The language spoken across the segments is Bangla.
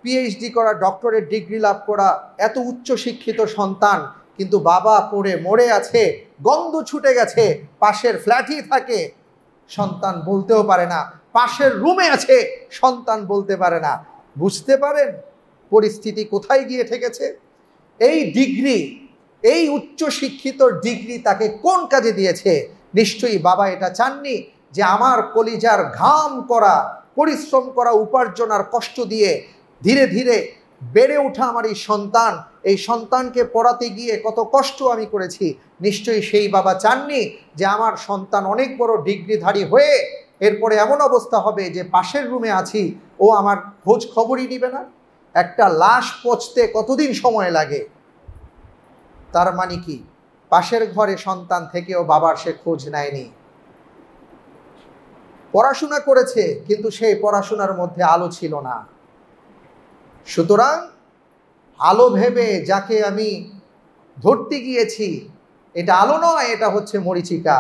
পিএইচডি করা, ডক্টরেট ডিগ্রি লাভ করা, এত উচ্চ শিক্ষিত সন্তান, কিন্তু বাবা পড়ে মরে আছে, গন্ধ ছুটে গেছে, পাশের ফ্ল্যাটই থাকে, সন্তান বলতেও পারে না, পাশের রুমে আছে, সন্তান বলতে পারে না। বুঝতে পারেন পরিস্থিতি কোথায় গিয়ে ঠেকেছে? এই ডিগ্রি, এই উচ্চ শিক্ষিত ডিগ্রি তাকে কোন কাজে দিয়েছে? নিশ্চয়ই বাবা এটা চাননি যে আমার কলিজার ঘাম করা, পরিশ্রম করা, উপার্জন আর কষ্ট দিয়ে ধীরে ধীরে বেড়ে ওঠা আমার এই সন্তানকে পড়াতে গিয়ে কত কষ্ট আমি করেছি। নিশ্চয়ই সেই বাবা চাননি যে আমার সন্তান অনেক বড় ডিগ্রিধারী হয়ে এরপরে এমন অবস্থা হবে যে পাশের রুমে আছি, ও আমার খোঁজ খবরই নিবে না। একটা লাশ পচতে কতদিন সময় লাগে? তার মানে কি পাশের ঘরে সন্তান থেকেও বাবার সে খোঁজ নেয়নি। পড়াশোনা করেছে কিন্তু সেই পড়াশোনার মধ্যে আলো ছিল না। সুতরাং আলো ভেবে যাকে আমি ধরতে গিয়েছি, এটা আলো নয়, এটা হচ্ছে মরিচিকা।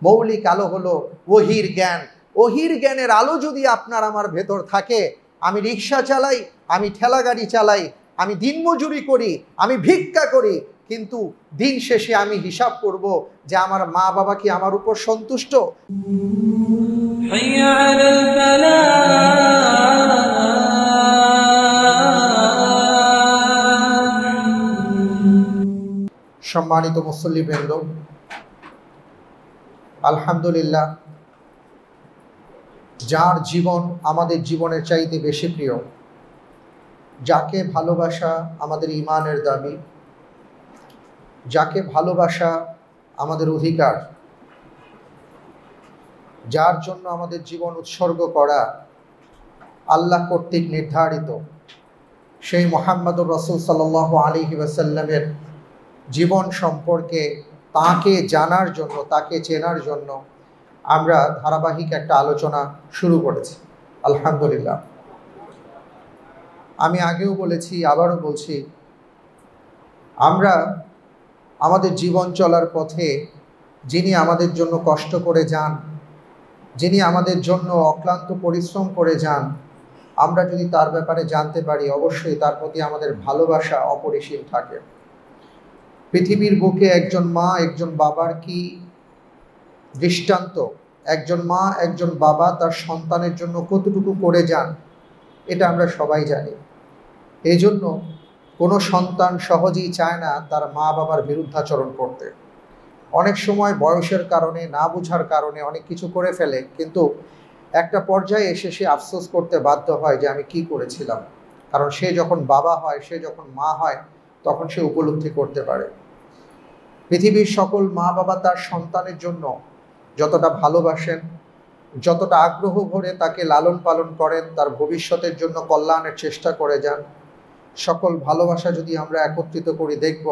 মৌলিক আলো হলো ওহির জ্ঞান। ওহির জ্ঞানের আলো যদি আপনার আমার ভেতর থাকে, আমি রিক্সা চালাই, আমি ঠেলা গাড়ি চালাই, আমি দিনমজুরি করি, আমি ভিক্ষা করি, কিন্তু দিন শেষে আমি হিসাব করব যে আমার মা বাবা কি আমার উপর সন্তুষ্ট? সম্মানিত মুসল্লিবৃন্দ, আলহামদুলিল্লাহ, যার জীবন আমাদের জীবনের চাইতে বেশি প্রিয়, যাকে ভালোবাসা আমাদের ঈমানের দাবি, যাকে ভালোবাসা আমাদের অধিকার, যার জন্য আমাদের জীবন উৎসর্গ করা আল্লাহ কর্তৃক নির্ধারিত, সেই মুহাম্মদুর রাসূল সাল্লাল্লাহু আলাইহি ওয়াসাল্লামের জীবন সম্পর্কে তাকে জানার জন্য, তাকে চেনার জন্য আমরা ধারাবাহিক একটা আলোচনা শুরু করেছি। আলহামদুলিল্লাহ, আমি আগেও বলেছি, আবারও বলছি, আমরা আমাদের জীবন চলার পথে যিনি আমাদের জন্য কষ্ট করে যান, যিনি আমাদের জন্য অক্লান্ত পরিশ্রম করে যান, আমরা যদি তার ব্যাপারে জানতে পারি, অবশ্যই তার প্রতি আমাদের ভালোবাসা অপরিসীম থাকে। পৃথিবীর বুকে একজন মা, একজন বাবার কি দৃষ্টান্ত! একজন মা, একজন বাবা তার সন্তানের জন্য কতটুকু করে যান, এটা আমরা সবাই জানি। এই জন্য কোনো সন্তান সহজেই চায় না তার মা বাবার বিরুদ্ধাচরণ করতে। অনেক সময় বয়সের কারণে, না বুঝার কারণে অনেক কিছু করে ফেলে, কিন্তু একটা পর্যায়ে এসে সে আফসোস করতে বাধ্য হয় যে আমি কি করেছিলাম। কারণ সে যখন বাবা হয়, সে যখন মা হয়, তখন সে উপলব্ধি করতে পারে। পৃথিবীর সকল মা বাবা তার সন্তানের জন্য যতটা ভালোবাসেন, যতটা আগ্রহ ভরে তাকে লালন পালন করেন, তার ভবিষ্যতের জন্য কল্যাণের চেষ্টা করে যান, সকল ভালোবাসা যদি আমরা একত্রিত করি, দেখব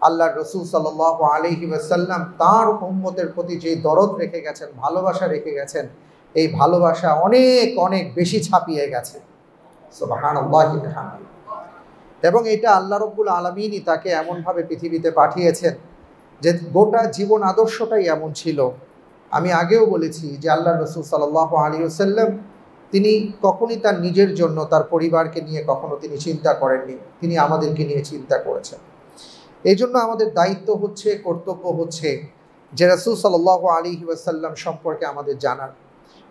আল্লাহর রাসূল সাল্লাল্লাহু আলাইহি ওয়াসাল্লাম তার উম্মতের প্রতি যে দরদ রেখে গেছেন, ভালোবাসা রেখে গেছেন, এই ভালোবাসা অনেক অনেক বেশি ছাপিয়ে গেছে। সুবহানাল্লাহি ওয়া বিহামদিহি। এবং এটা আল্লাহ রাব্বুল আলামিনই তাকে এমনভাবে পৃথিবীতে পাঠিয়েছেন যে গোটা জীবন আদর্শটাই এমন ছিল। আমি আগেও বলেছি যে আল্লাহর রাসূল সাল্লাল্লাহু আলাইহি ওয়াসাল্লাম তিনি কখনই তার নিজের জন্য, তার পরিবারকে নিয়ে কখনো তিনি চিন্তা করেননি, তিনি আমাদেরকে নিয়ে চিন্তা করেছেন। এই জন্য আমাদের দায়িত্ব হচ্ছে, কর্তব্য হচ্ছে যে রাসূল সাল্লাল্লাহু আলাইহি ওয়াসাল্লাম সম্পর্কে আমাদের জানার।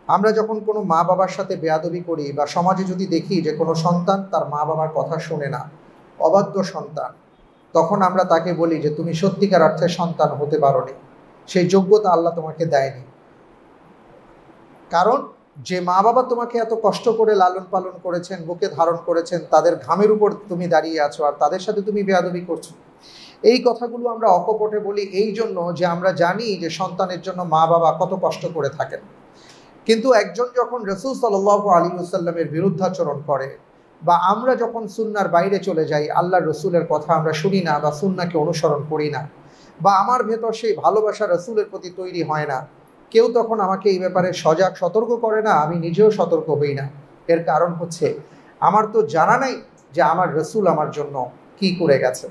আমরা যখন কোনো মা বাবার সাথে বেয়াদবি করি, বা সমাজে যদি দেখি যে কোনো সন্তান তার মা বাবার কথা শোনে না, অবাধ্য সন্তান, তখন আমরা তাকে বলি যে তুমি সত্যিকার অর্থে সন্তান হতে পারোনি, সেই যোগ্যতা আল্লাহ তোমাকে দেয়নি। কারণ যে মা বাবা তোমাকে এত কষ্ট করে লালন পালন করেছেন, বুকে ধারণ করেছেন, তাদের ঘামের উপর তুমি দাঁড়িয়ে আছো, আর তাদের সাথে তুমি বেয়াদবি করছো। এই কথাগুলো আমরা অকপটে বলি এই জন্য যে আমরা জানি যে সন্তানের জন্য মা বাবা কত কষ্ট করে থাকেন। কিন্তু একজন যখন রাসূল সাল্লাল্লাহু আলাইহি ওয়াসাল্লামের বিরুদ্ধাচরণ করে, বা আমরা যখন সুন্নাহর বাইরে চলে যাই, আল্লাহর রসুলের কথা আমরা শুনি না বা সুন্নাহকে অনুসরণ করি না, বা আমার ভেতর সেই ভালোবাসা রসুলের প্রতি তৈরি হয় না, কেউ তখন আমাকে এই ব্যাপারে সজাগ সতর্ক করে না, আমি নিজেও সতর্ক হই না। এর কারণ হচ্ছে আমার তো জানা নাই যে আমার রসুল আমার জন্য কি করে গেছে।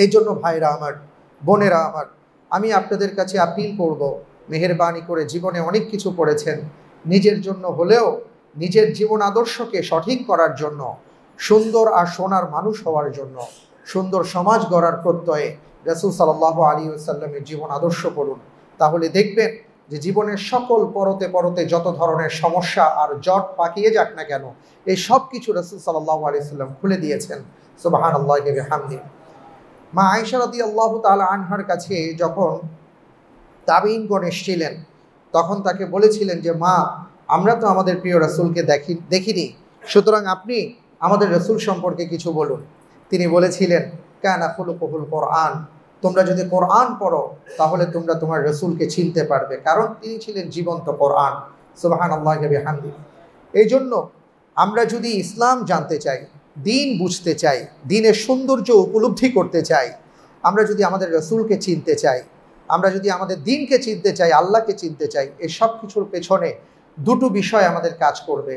এই জন্য ভাইরা আমার, বোনেরা আমার, আমি আপনাদের কাছে আপিল করব, মেহেরবানি করে জীবনে অনেক কিছু করেছেন, নিজের জন্য হলেও নিজের জীবন আদর্শকে সঠিক করার জন্য সুন্দর আর সোনার মানুষ হওয়ার জন্য, সুন্দর সমাজ গড়ার প্রত্যয়ে রাসূল সাল্লাল্লাহু আলাইহি ওয়াসাল্লামের জীবন আদর্শ পড়ুন। তাহলে দেখবেন যে জীবনের সকল পরতে পরতে যত ধরনের সমস্যা আর জট পাকিয়ে যাক না কেন, এই সব কিছু রাসূল সাল্লাল্লাহু আলাইহি ওয়াসাল্লাম খুলে দিয়েছেন। সুবহানাল্লাহি ওয়া বিহামদিহি। মা আয়েশা রাদিয়াল্লাহু তাআলা আনহার কাছে যখন তাবেঈনগণ এসেছিলেন, তখন তাকে বলেছিলেন যে মা, আমরা তো আমাদের প্রিয় রাসূলকে দেখিনি, সুতরাং আপনি আমাদের রাসূল সম্পর্কে কিছু বলুন। তিনি বলেছিলেন, কানা খুলুকুহুল কোরআন, তোমরা যদি কোরআন পড়ো তাহলে তোমরা তোমার রাসূলকে চিনতে পারবে, কারণ তিনি ছিলেন জীবন্ত কোরআন। সুবহানাল্লাহি ওয়া বিহামদিহি। এই জন্য আমরা যদি ইসলাম জানতে চাই, দিন বুঝতে চাই, দিনের সৌন্দর্য উপলব্ধি করতে চাই, আমরা যদি আমাদের রাসূলকে চিনতে চাই, আমরা যদি আমাদের দিনকে চিনতে চাই, আল্লাহকে চিনতে চাই, এই সব কিছুর পেছনে দুটো বিষয় আমাদের কাজ করবে।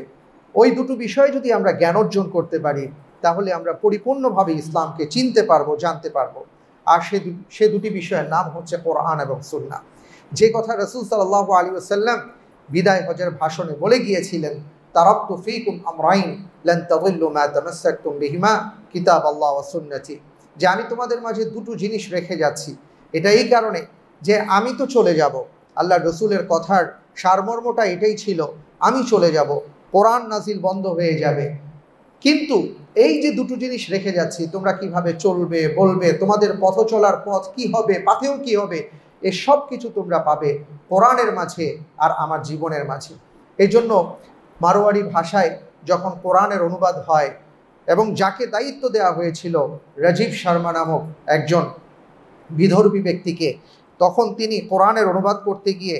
ওই দুটো বিষয় যদি আমরা জ্ঞান অর্জন করতে পারি, তাহলে আমরা পরিপূর্ণভাবে ইসলামকে চিনতে পারবো, জানতে পারবো। আর সে দুটি বিষয়ের নাম হচ্ছে কোরআন এবং সুন্নাহ। যে কথা রাসূল সাল্লাল্লাহু আলাইহি ওয়াসাল্লাম বিদায় হজের ভাষণে বলে গিয়েছিলেন, তারাকতু ফীকুম আমরাইন লান তাদিল্লু মা তামাসসাকতুম বিহিমা কিতাবাল্লাহ ওয়া সুন্নতি, যে আমি তোমাদের মাঝে দুটো জিনিস রেখে যাচ্ছি। এটা এই কারণে যে আমি তো চলে যাব, আল্লাহর রসুলের কথার সারমর্মটা এটাই ছিল, আমি চলে যাব, কোরআন নাজিল বন্ধ হয়ে যাবে, কিন্তু এই যে দুটো জিনিস রেখে যাচ্ছি, তোমরা কিভাবে চলবে, বলবে, তোমাদের পথ চলার পথ কি হবে, পাথেও কি হবে, এ সব কিছু তোমরা পাবে কোরআনের মাঝে আর আমার জীবনের মাঝে। এই জন্য মারোয়ারি ভাষায় যখন কোরআনের অনুবাদ হয়, এবং যাকে দায়িত্ব দেওয়া হয়েছিল রাজীব শর্মা নামক একজন বিধর্মী ব্যক্তিকে, তখন তিনি কোরআনের অনুবাদ করতে গিয়ে,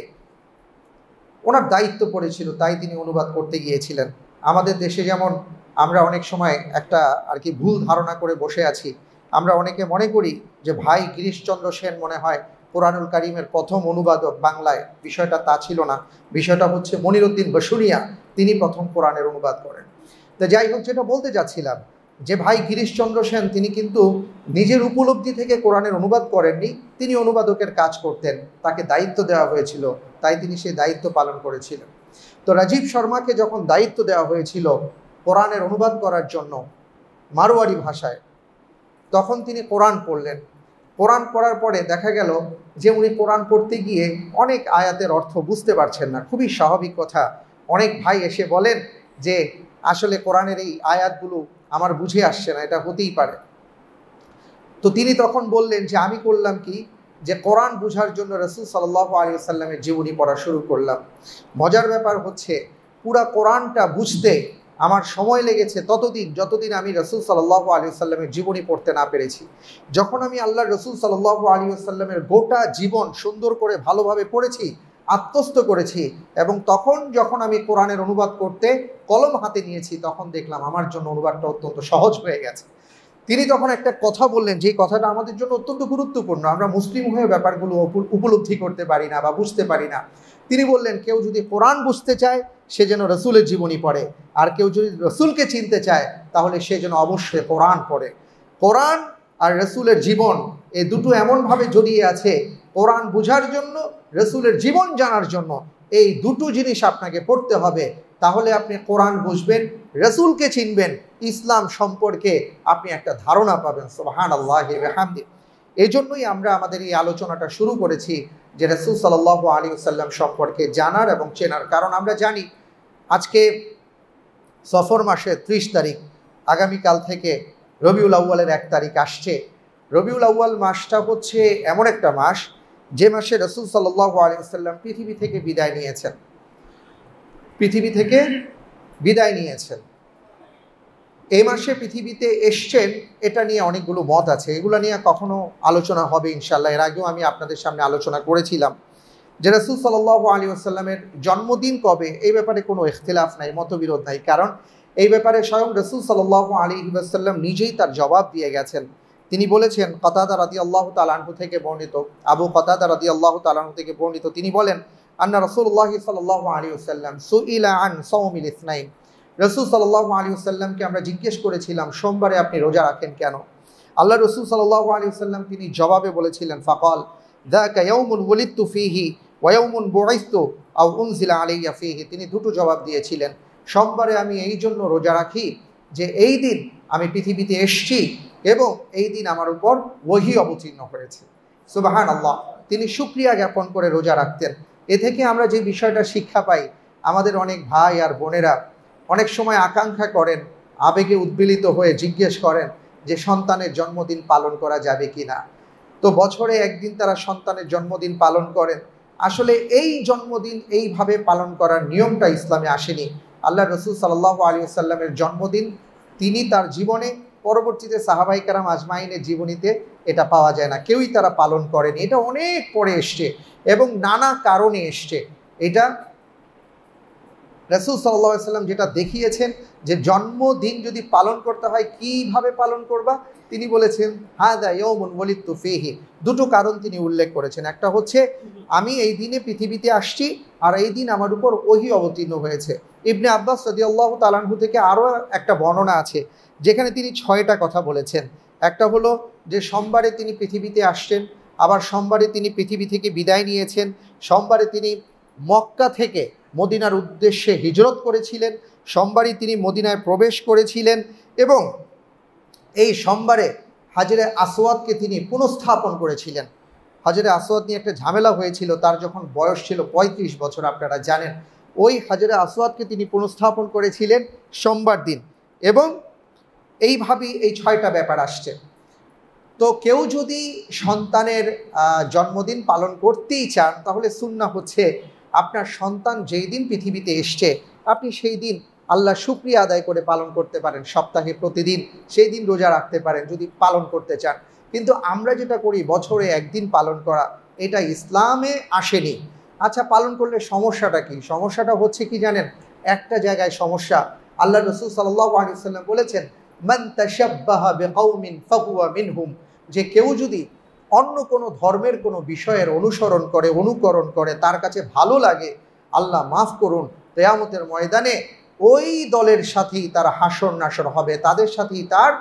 ওনার দায়িত্ব পড়েছিল, তাই তিনি অনুবাদ করতে গিয়েছিলেন। আমাদের দেশে যেমন আমরা অনেক সময় একটা ভুল ধারণা করে বসে আছি, আমরা অনেকে মনে করি যে ভাই গিরিশচন্দ্র সেন মনে হয় কোরআনুল কারীমের প্রথম অনুবাদক বাংলায়। বিষয়টা তা ছিল না, বিষয়টা হচ্ছে মনিরুদ্দিন বসুনিয়া, তিনি প্রথম কোরআনের অনুবাদ করেন। তো যাই হোক, যেটা বলতে যাচ্ছিলাম, যে ভাই গিরিশচন্দ্র সেন তিনি কিন্তু নিজের উপলব্ধি থেকে কোরআনের অনুবাদ করেননি, তিনি অনুবাদকের কাজ করতেন, তাকে দায়িত্ব দেওয়া হয়েছিল, তাই তিনি সেই দায়িত্ব পালন করেছিলেন। তো রাজীব শর্মাকে যখন দায়িত্ব দেওয়া হয়েছিল কোরআনের অনুবাদ করার জন্য মারোয়ারি ভাষায়, তখন তিনি কোরআন পড়লেন। কোরআন পড়ার পরে দেখা গেল যে উনি কোরআন পড়তে গিয়ে অনেক আয়াতের অর্থ বুঝতে পারছেন না। খুবই স্বাভাবিক কথা, অনেক ভাই এসে বলেন যে আসলে কোরআনের এই আয়াতগুলো আমার বুঝে আসছে না, এটা হতেই পারে। তো তিনি তখন বললেন যে আমি করলাম কি, যে কোরআন বুঝার জন্য রাসূল সাল্লাল্লাহু আলাইহি ওয়াসাল্লামের জীবনী পড়া শুরু করলাম। মজার ব্যাপার হচ্ছে, পুরা কোরআনটা বুঝতে আমার সময় লেগেছে ততদিন যতদিন আমি রাসূল সাল্লাল্লাহু আলাইহি ওয়াসাল্লামের জীবনী পড়তে না পেরেছি। যখন আমি আল্লাহর রাসূল সাল্লাল্লাহু আলাইহি ওয়াসাল্লামের গোটা জীবন সুন্দর করে ভালোভাবে পড়েছি, আত্মস্থ করেছি, এবং তখন যখন আমি কোরআনের অনুবাদ করতে কলম হাতে নিয়েছি, তখন দেখলাম আমার জন্য অনুবাদটা অত্যন্ত সহজ হয়ে গেছে। তিনি তখন একটা কথা বললেন, যে কথাটা আমাদের জন্য অত্যন্ত গুরুত্বপূর্ণ, আমরা মুসলিম হয়ে ব্যাপারগুলো উপলব্ধি করতে পারি না বা বুঝতে পারি না। তিনি বললেন, কেউ যদি কোরআন বুঝতে চায় সে যেন রসুলের জীবনী পড়ে, আর কেউ যদি রসুলকে চিনতে চায় তাহলে সে যেন অবশ্যই কোরআন পড়ে। কোরআন আর রসুলের জীবন, এই দুটো এমনভাবে জড়িয়ে আছে, কোরআন বুঝার জন্য, রসুলের জীবন জানার জন্য এই দুটো জিনিস আপনাকে পড়তে হবে, তাহলে আপনি কোরআন বুঝবেন, রসুলকে চিনবেন, ইসলাম সম্পর্কে আপনি একটা ধারণা পাবেন। সুবহানাল্লাহি ওয়া বিহামদিহি। এই জন্যই আমরা আমাদের এই আলোচনাটা শুরু করেছি যে রাসূল সাল্লাল্লাহু আলাইহি ওয়াসাল্লাম সম্পর্কে জানার এবং চেনার। কারণ আমরা জানি আজকে সফর মাসের 30 তারিখ, আগামীকাল থেকে রবিউল আউয়ালের 1 তারিখ আসছে। রবিউল আউয়াল মাসটা হচ্ছে এমন একটা মাস যে মাসে রাসূল সাল্লাল্লাহু আলাইহি ওয়াসাল্লাম পৃথিবী থেকে বিদায় নিয়েছেন, এই মাসে পৃথিবীতে এসছেন, এটা নিয়ে অনেকগুলো মত আছে, এগুলো নিয়ে কখনো আলোচনা হবে ইনশাআল্লাহ। এর আগেও আমি আপনাদের সামনে আলোচনা করেছিলাম যে রাসূল সাল্লাল্লাহু আলাইহি ওয়াসাল্লামের জন্মদিন কবে, এই ব্যাপারে কোনো ইখতিলাফ নাই, মতবিরোধ নাই, কারণ এই ব্যাপারে স্বয়ং রাসূল সাল্লাল্লাহু আলাইহি ওয়াসাল্লাম নিজেই তার জবাব দিয়ে গেছেন। তিনি বলেছেন, কতাদা রাদিয়াল্লাহু তাআলা আনহু থেকে বর্ণিত, আবু কতাদা রাদিয়াল্লাহু তাআলা আনহু থেকে বর্ণিত, তিনি বলেন, আন্না রাসূলুল্লাহ সাল্লাল্লাহু আলাইহি ওয়াসাল্লাম সুইলা আন সাওমিল ইসনাইন, রাসূল সাল্লাল্লাহু আলাইহি ওয়াসাল্লামকে আমরা জিজ্ঞেস করেছিলাম, সোমবারে আপনি রোজা রাখেন কেন? আল্লাহ রাসূল সাল্লাল্লাহু আলাইহি ওয়াসাল্লাম তিনি জবাবে বলেছিলেন, ফাকাল যাকা ইয়াউমুন ওয়ালিদতু ফীহি ওয়া ইয়াউমুন বুইসতু আও উনজিলা আলাইয়া ফীহি। তিনি দুটো জবাব দিয়েছিলেন, সোমবারে আমি এই জন্য রোজা রাখি যে এই দিন আমি পৃথিবীতে এসেছি এবং এই দিন আমার উপর ওহী অবতীর্ণ হয়েছে। সুবহানাল্লাহ। তিনি শুকরিয়া জ্ঞাপন করে রোজা রাখতেন। এ থেকে আমরা যে বিষয়টা শিক্ষা পাই, আমাদের অনেক ভাই আর বোনেরা অনেক সময় আকাঙ্ক্ষা করেন, আবেগে উদ্বেলিত হয়ে জিজ্ঞেস করেন যে সন্তানের জন্মদিন পালন করা যাবে কি না। তো বছরে একদিন তারা সন্তানের জন্মদিন পালন করেন। আসলে এই জন্মদিন এইভাবে পালন করার নিয়মটা ইসলামে আসেনি। আল্লাহ রসুল সাল্লাল্লাহু আলাইহি ওয়াসাল্লামের জন্মদিন তিনি তার জীবনে, পরবর্তীতে সাহাবাই কেরাম আজমাইনের জীবনীতে এটা পাওয়া যায় না, কেউই তারা পালন করেনি। এটা অনেক পরে এসছে এবং নানা কারণে এসছে। এটা রাসূল সাল্লাল্লাহু আলাইহি ওয়াসাল্লাম যেটা দেখিয়েছেন যে জন্মদিন যদি পালন করতে হয় কিভাবে পালন করবা, তিনি বলেছেন হাযা ইয়াউমুন ওয়ালিদতু ফীহি। দুটো কারণ তিনি উল্লেখ করেছেন। একটা হচ্ছে আমি এই দিনে পৃথিবীতে আসছি আর এই দিন আমার উপর ওহী অবতীর্ণ হয়েছে। ইবনে আব্বাস রাদিয়াল্লাহু তাআলা আনহু থেকে আরও একটা বর্ণনা আছে যেখানে তিনি 6টা কথা বলেছেন। একটা হলো যে সোমবারে তিনি পৃথিবীতে আসছেন, আবার সোমবারে তিনি পৃথিবী থেকে বিদায় নিয়েছেন, সোমবারে তিনি মক্কা থেকে মদিনার উদ্দেশ্যে হিজরত করেছিলেন, সোমবারই তিনি মদিনায় প্রবেশ করেছিলেন এবং এই সোমবারে হাজরে আসওয়াদকে তিনি পুনঃস্থাপন করেছিলেন। হাজরে আসওয়াদ নিয়ে একটা ঝামেলা হয়েছিল, তার যখন বয়স ছিল 35 বছর, আপনারা জানেন। ওই হাজরে আসওয়াদকে তিনি পুনঃস্থাপন করেছিলেন সোমবার দিন। এবং এইভাবেই এই 6টা ব্যাপার আসছে। তো কেউ যদি সন্তানের জন্মদিন পালন করতেই চান, তাহলে সুন্নাহ হচ্ছে আপনার সন্তান যেই দিন পৃথিবীতে এসছে আপনি সেই দিন আল্লাহ শুকরিয়া আদায় করে পালন করতে পারেন। সপ্তাহে প্রতিদিন সেই দিন রোজা রাখতে পারেন যদি পালন করতে চান। কিন্তু আমরা যেটা করি বছরে একদিন পালন করা, এটা ইসলামে আসেনি। আচ্ছা, পালন করলে সমস্যাটা কি? সমস্যাটা হচ্ছে কি জানেন? একটা জায়গায় সমস্যা। আল্লাহ রাসূল সাল্লাল্লাহু আলাইহি ওয়াসাল্লাম বলেছেন মান তাশাব্বাহা বিকাউমিন ফাহুয়া মিনহুম, যে কেউ যদি অন্য কোনো ধর্মের কোনো বিষয়ের অনুসরণ করে, অনুকরণ করে, তার কাছে ভালো লাগে, আল্লাহ মাফ করুন, কিয়ামতের ময়দানে ওই দলের সাথেই তার হাসর নাসর হবে, তাদের সাথেই তার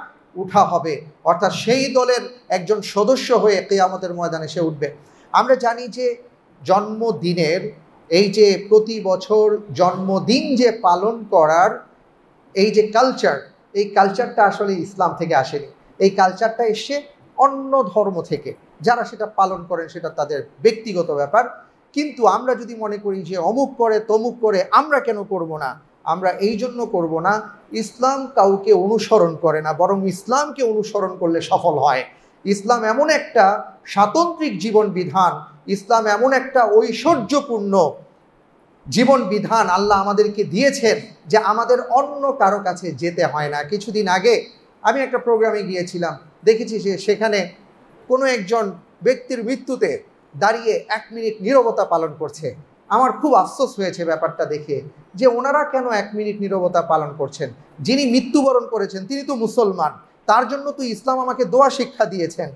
উঠা হবে, অর্থাৎ সেই দলের একজন সদস্য হয়ে কিয়ামতের ময়দানে সে উঠবে। আমরা জানি যে জন্মদিনের এই যে প্রতি বছর জন্মদিন যে পালন করার এই যে কালচার, এই কালচারটা আসলে ইসলাম থেকে আসেনি। এই কালচারটা এসে অন্য ধর্ম থেকে। যারা সেটা পালন করেন সেটা তাদের ব্যক্তিগত ব্যাপার। কিন্তু আমরা যদি মনে করি যে অমুক করে তমুক করে, আমরা কেন করব না? আমরা এই জন্য করব না, ইসলাম কাউকে অনুসরণ করে না, বরং ইসলামকে অনুসরণ করলে সফল হয়। ইসলাম এমন একটা স্বাতন্ত্রিক জীবন বিধান, ইসলাম এমন একটা ঐশ্বর্যপূর্ণ জীবন বিধান আল্লাহ আমাদেরকে দিয়েছেন যে আমাদের অন্য কারো কাছে যেতে হয় না। কিছুদিন আগে আমি একটা প্রোগ্রামে গিয়েছিলাম, দেখেছি যে সেখানে কোনো একজন ব্যক্তির মৃত্যুতে দাঁড়িয়ে 1 মিনিট নীরবতা পালন করছে। আমার খুব আফসোস হয়েছে ব্যাপারটা দেখে যে ওনারা কেন 1 মিনিট নীরবতা পালন করছেন? যিনি মৃত্যুবরণ করেছেন তিনি তো মুসলমান, তার জন্য তো ইসলাম আমাকে দোয়া শিক্ষা দিয়েছেন।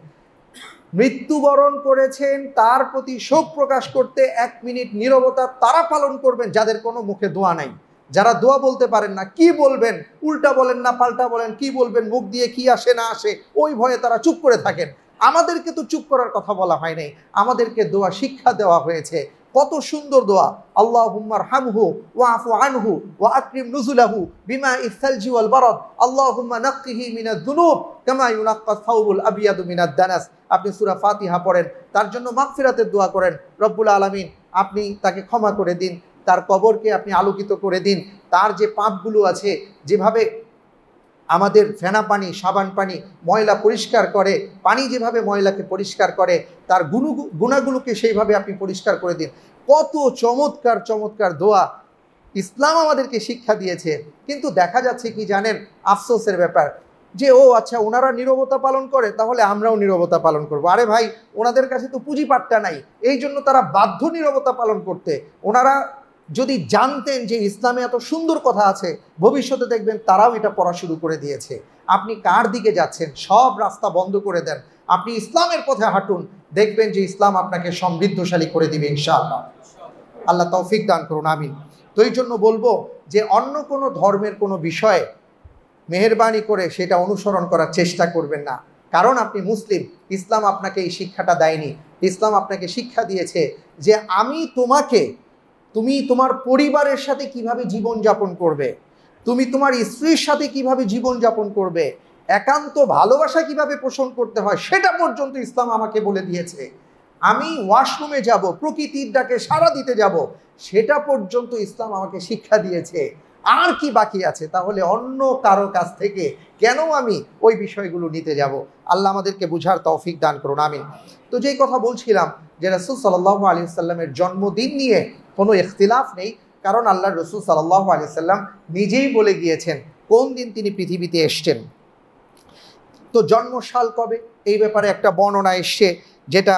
মৃত্যুবরণ করেছেন, তার প্রতি শোক প্রকাশ করতে 1 মিনিট নীরবতা তারা পালন করবেন যাদের কোনো মুখে দোয়া নাই, যারা দোয়া বলতে পারেন না। কি বলবেন? উল্টা বলেন না পাল্টা বলেন, কি বলবেন? মুখ দিয়ে কি আসে না আসে ওই ভয়ে তারা চুপ করে থাকেন। আমাদেরকে তো চুপ করার কথা বলা হয় নাই, আমাদেরকে দোয়া শিক্ষা দেওয়া হয়েছে। কত সুন্দর দোয়া! আল্লাহুম্মা রহমহু ওয়াফু আনহু ওয়া আকরিম নুজুলাহু বিমা ইসসালজি ওয়াল বারাদ আল্লাহুম্মা নাক্কিহি মিনাদ দুনুব কামা ইউনাক্কাস সাউবুল আবিয়াদু মিনাদ দানাস। আপনি সূরা ফাতিহা পড়েন, তার জন্য মাগফিরাতের দোয়া করেন, রব্বুল আলামিন আপনি তাকে ক্ষমা করে দিন, তার কবরকে আপনি আলোকিত করে দিন, তার যে পাপগুলো আছে, যেভাবে আমাদের ফেনা পানি, সাবান পানি ময়লা পরিষ্কার করে, পানি যেভাবে ময়লাকে পরিষ্কার করে, তার গুণাগুলোকে সেইভাবে আপনি পরিষ্কার করে দিন। কত চমৎকার চমৎকার দোয়া ইসলাম আমাদেরকে শিক্ষা দিয়েছে। কিন্তু দেখা যাচ্ছে কি জানেন, আফসোসের ব্যাপার যে ও আচ্ছা ওনারা নীরবতা পালন করে তাহলে আমরাও নীরবতা পালন করব। আরে ভাই, ওনাদের কাছে তো পুঁজিপাট্টা নাই, এই জন্য তারা বাধ্য নীরবতা পালন করতে। ওনারা যদি জানতেন যে ইসলামে এত সুন্দর কথা আছে, ভবিষ্যতে দেখবেন তারাও এটা পড়া শুরু করে দিয়েছে। আপনি কার দিকে যাচ্ছেন? সব রাস্তা বন্ধ করে দেন, আপনি ইসলামের পথে হাঁটুন, দেখবেন যে ইসলাম আপনাকে সমৃদ্ধশালী করে দিবে ইনশাআল্লাহ। আল্লাহ তৌফিক দান করুন, আমিন। তো এই জন্য বলবো যে অন্য কোনো ধর্মের কোনো বিষয়ে মেহেরবানি করে সেটা অনুসরণ করার চেষ্টা করবেন না, কারণ আপনি মুসলিম। ইসলাম আপনাকে এই শিক্ষাটা দেয়নি। ইসলাম আপনাকে শিক্ষা দিয়েছে যে তুমি তোমার পরিবারের সাথে কিভাবে জীবনযাপন করবে, তুমি তোমার স্ত্রীর সাথে কিভাবে জীবনযাপন করবে, একান্ত ভালোবাসা কিভাবে পোষণ করতে হয়, সেটা পর্যন্ত ইসলাম আমাকে বলে দিয়েছে। আমি ওয়াশরুমে যাব, প্রকৃতির ডাকে সাড়া দিতে যাব, সেটা পর্যন্ত ইসলাম আমাকে শিক্ষা দিয়েছে। আর কি বাকি আছে? তাহলে অন্য কারো কাছ থেকে কেন আমি ওই বিষয়গুলো নিতে যাব? আল্লাহ আমাদেরকে বুঝার তৌফিক দান করুন, আমিন। তো যেই কথা বলছিলাম যে রাসূল সাল্লাল্লাহু আলাইহি ওয়াসাল্লামের জন্মদিন নিয়ে কোনো ইখতিলাফ নেই, কারণ আল্লাহর রাসূল সাল্লাল্লাহু আলাইহি ওয়াসাল্লাম নিজেই বলে গিয়েছেন কোন দিন তিনি পৃথিবীতে এসেছেন। তো জন্মসাল কবে এই ব্যাপারে একটা বর্ণনা এসছে, যেটা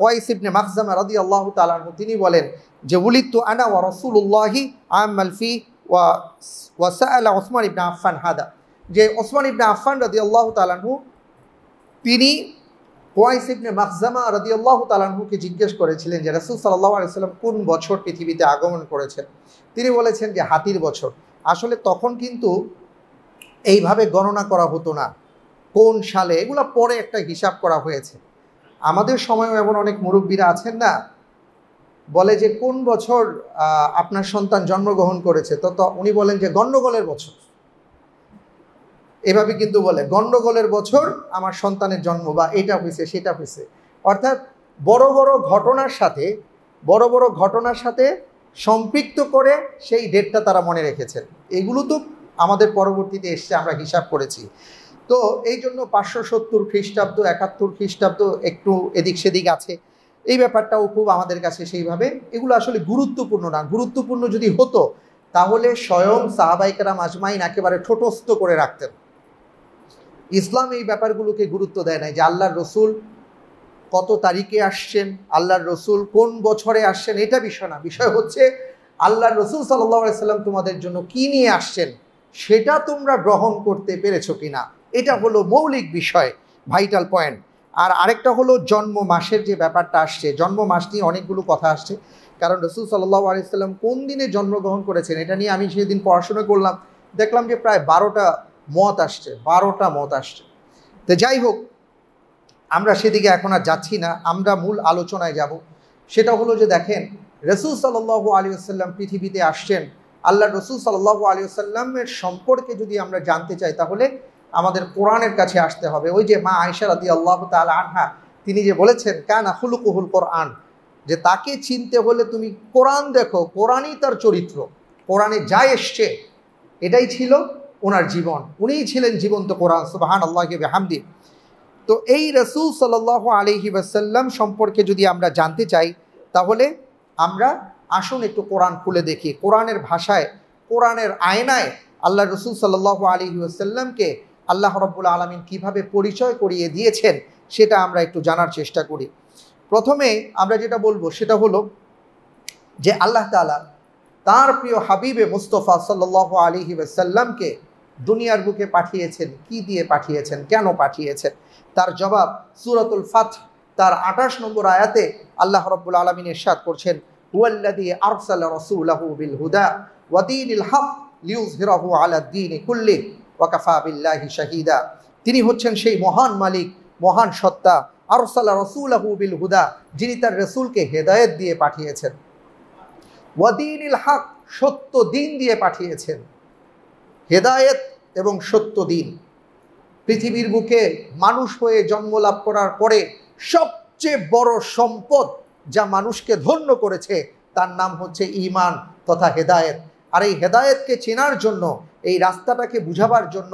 কয়স ইবনে মাখজামা রাদিয়াল্লাহু তাআলা আনহু তিনি বলেন যে উলিদতু আনা ওয়া রাসূলুল্লাহি আমাল ফি ওয়া সাআলা ওসমান ইবনে আফফান হাদা, যে ওসমান ইবনে আফফান রাদিয়াল্লাহু তাআলা আনহু তিনি কয়স ইবনে মাখজামা রাদিয়াল্লাহু তাআলা আনহুকে জিজ্ঞেস করেছিলেন যে রাসূল সাল্লাল্লাহু আলাইহি ওয়াসাল্লাম কোন বছর পৃথিবীতে আগমন করেছেন। তিনি বলেছেন যে হাতির বছর। আসলে তখন কিন্তু এইভাবে গণনা করা হতো না কোন সালে, এগুলো পরে একটা হিসাব করা হয়েছে। আমাদের সময়ও এমন অনেক মুরব্বীরা আছেন না, বলে যে কোন বছর আপনার সন্তান জন্মগ্রহণ করেছে, তো উনি বলেন যে গন্ডগোলের বছর। এভাবে কিন্তু বলে গন্ডগোলের বছর আমার সন্তানের জন্ম, বা এটা হয়েছে সেটা হয়েছে। অর্থাৎ বড় বড় ঘটনার সাথে সম্পৃক্ত করে সেই ডেটটা তারা মনে রেখেছেন। এগুলো তো আমাদের পরবর্তীতে এসছে, আমরা হিসাব করেছি। তো এই জন্য 570 খ্রিস্টাব্দ 71 খ্রিস্টাব্দ একটু এদিক সেদিক আছে, এই ব্যাপারটাও খুব আমাদের কাছে সেইভাবে এগুলো আসলে গুরুত্বপূর্ণ না। গুরুত্বপূর্ণ যদি হতো তাহলে স্বয়ং সাহাবায়ে কেরাম আজমাইন একেবারে ঠোঁটস্থ করে রাখতেন। ইসলাম এই ব্যাপারগুলোকে গুরুত্ব দেয় না যে আল্লাহর রসুল কত তারিখে আসছেন, আল্লাহর রসুল কোন বছরে আসছেন, এটা বিষয় না। বিষয় হচ্ছে আল্লাহর রসুল সাল্লাল্লাহু আলাইহি ওয়াসাল্লাম তোমাদের জন্য কি নিয়ে আসছেন সেটা তোমরা গ্রহণ করতে পেরেছো কিনা, এটা হলো মৌলিক বিষয়, ভাইটাল পয়েন্ট। আর আরেকটা হলো জন্ম মাসের যে ব্যাপারটা আসছে, জন্ম মাস নিয়ে অনেকগুলো কথা আসছে। কারণ রাসূল সাল্লাল্লাহু আলাইহি ওয়াসাল্লাম কোন দিনে জন্মগ্রহণ করেছেন এটা নিয়ে আমি সেদিন পড়াশোনা করলাম, দেখলাম যে প্রায় 12টা মত আসছে। তো যাই হোক, আমরা সেদিকে এখন আর যাচ্ছি না, আমরা মূল আলোচনায় যাব। সেটা হলো যে দেখেন, রাসূল সাল্লাল্লাহু আলাইহি ওয়াসাল্লাম পৃথিবীতে আসছেন, আল্লাহ রাসূল সাল্লাল্লাহু আলাইহি ওয়াসাল্লামের সম্পর্কে যদি আমরা জানতে চাই তাহলে আমাদের কোরআনের কাছে আসতে হবে। ওই যে মা আয়েশা রাদিয়াল্লাহু তাআলা আনহা তিনি যে বলেছেন কানা খুলুকুহুল কোরআন, যে তাকে চিনতে হলে তুমি কোরআন দেখো, কোরআনই তার চরিত্র, কোরআনে যা এসছে এটাই ছিল ওনার জীবন, উনিই ছিলেন জীবন্ত কোরআন, সুবহানাল্লাহি ওয়া বিহামদি। তো এই রাসূল সাল্লাল্লাহু আলাইহি ওয়াসাল্লাম সম্পর্কে যদি আমরা জানতে চাই তাহলে আমরা আসুন একটু কোরআন খুলে দেখি। কোরআনের ভাষায়, কোরআনের আয়নায় আল্লাহ রাসূল সাল্লাল্লাহু আলাইহি ওয়াসাল্লামকে আল্লাহ রাব্বুল আলামিন কিভাবে পরিচয় করিয়ে দিয়েছেন সেটা আমরা একটু জানার চেষ্টা করি। প্রথমে আমরা যেটা বলবো সেটা হলো যে আল্লাহ তাআলা তার প্রিয় হাবিবে মুস্তাফা সাল্লাল্লাহু আলাইহি ওয়াসাল্লামকে দুনিয়ার বুকে পাঠিয়েছেন। কি দিয়ে পাঠিয়েছেন, কেন পাঠিয়েছেন, তার জবাব সূরাতুল ফাতহ তার 28 নম্বর আয়াতে আল্লাহ রাব্বুল আলামিন ইরশাদ করছেন, হুয়াল্লাযী আরসালা রাসূলাহু বিল হুদা ওয়া দীনিল হক লিইয়ুযহিরাহু আলাদ দীনি কুল্লি ওয়া কাফা বিল্লাহি শাহীদা। তিনি হচ্ছেন সেই মহান মালিক, মহান সত্তা, আরসালা রাসূলাহু বিল হুদা, যিনি তার রাসূলকে হেদায়েত দিয়ে পাঠিয়েছেন, ওয়া দীনিল হক, সত্য দিন দিয়ে পাঠিয়েছেন। হেদায়েত এবং সত্য দিন। পৃথিবীর বুকে মানুষ হয়ে জন্ম লাভ করার পরে সবচেয়ে বড় সম্পদ যা মানুষকে ধন্য করেছে তার নাম হচ্ছে ঈমান তথা হেদায়েত। আর এই হেদায়েতকে চেনার জন্য, এই রাস্তাটাকে বুঝাবার জন্য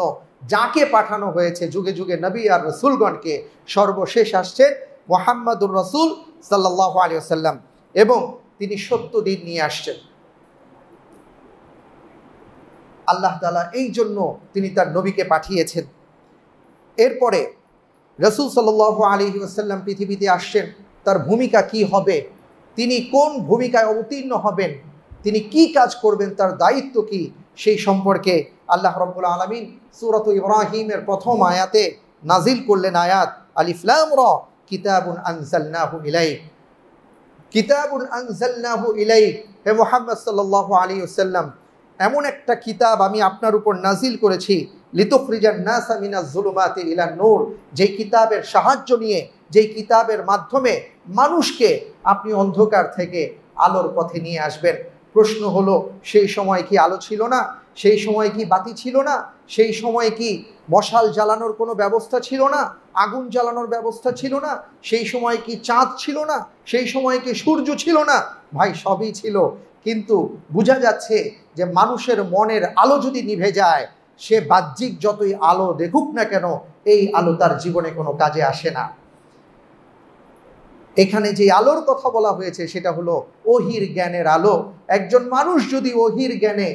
যাকে পাঠানো হয়েছে যুগে যুগে নবী আর রসুলগণকে, সর্বশেষ আসছেন মুহাম্মাদুর রাসূল সাল্লাল্লাহু আলাইহি ওয়াসাল্লাম, এবং তিনি সত্য দিন নিয়ে আসছেন। আল্লাহ তাআলা এই জন্য তিনি তার নবীকে পাঠিয়েছেন। এরপরে রাসূল সাল্লাল্লাহু আলাইহি ওয়াসাল্লাম পৃথিবীতে আসছেন, তার ভূমিকা কি হবে, তিনি কোন ভূমিকায় অবতীর্ণ হবেন, তিনি কি কাজ করবেন, তার দায়িত্ব কি, সেই সম্পর্কে আল্লাহ রাব্বুল আলামিন সূরাত ইব্রাহিমের প্রথম আয়াতে নাজিল করলেন আয়াত আলিফ লাম রা কিতাবুন আনজালনাহু ইলাইক। কিতাবুন আনজালনাহু ইলাইক, হে মুহাম্মদ সাল্লাল্লাহু আলাইহি ওয়াসাল্লাম, এমন একটা কিতাব আমি আপনার উপর নাজিল করেছি, লিতুখরিজান নাসা মিনাজ যুলুমাতি ইলান নূর, যেই কিতাবের সাহায্য নিয়ে, যেই কিতাবের মাধ্যমে মানুষকে আপনি অন্ধকার থেকে আলোর পথে নিয়ে আসবেন। প্রশ্ন হলো, সেই সময় কি আলো ছিল না? সেই সময় কি বাতি ছিল না? সেই সময় কি মশাল জ্বালানোর কোনো ব্যবস্থা ছিল না? আগুন জ্বালানোর ব্যবস্থা ছিল না? সেই সময় কি চাঁদ ছিল না? সেই সময় কি সূর্য ছিল না? ভাই, সবই ছিল। কিন্তু বোঝা যাচ্ছে যে মানুষের মনের আলো যদি নিভে যায়, সে বাহ্যিক যতই আলো দেখুক না কেন, এই আলো তার জীবনে কোনো কাজে আসে না। এখানে যে আলোর কথা বলা হয়েছে সেটা হলো ওহির জ্ঞানের আলো। একজন মানুষ যদি ওহির জ্ঞানে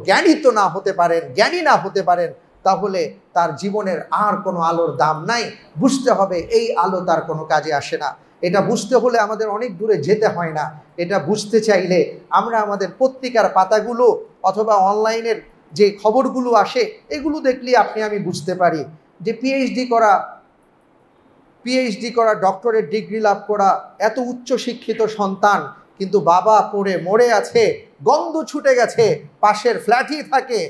জ্ঞানিত না হতে পারেন, জ্ঞানী না হতে পারেন, তাহলে তার জীবনের আর কোনো আলোর দাম নাই। বুঝতে হবে এই আলো তার কোনো কাজে আসে না। এটা বুঝতে হলে আমাদের অনেক দূরে যেতে হয় না। এটা বুঝতে চাইলে আমরা আমাদের পত্রিকার পাতাগুলো অথবা অনলাইনের যে খবরগুলো আসে এগুলো দেখলে আমি বুঝতে পারি যে পিএইচডি করা ডক্টরেট ডিগ্রি লাভ করা এত উচ্চ শিক্ষিত সন্তান, কিন্তু বাবা পড়ে মরে আছে, গন্ধ ছুটে গেছে, পাশের ফ্ল্যাটই থাকে,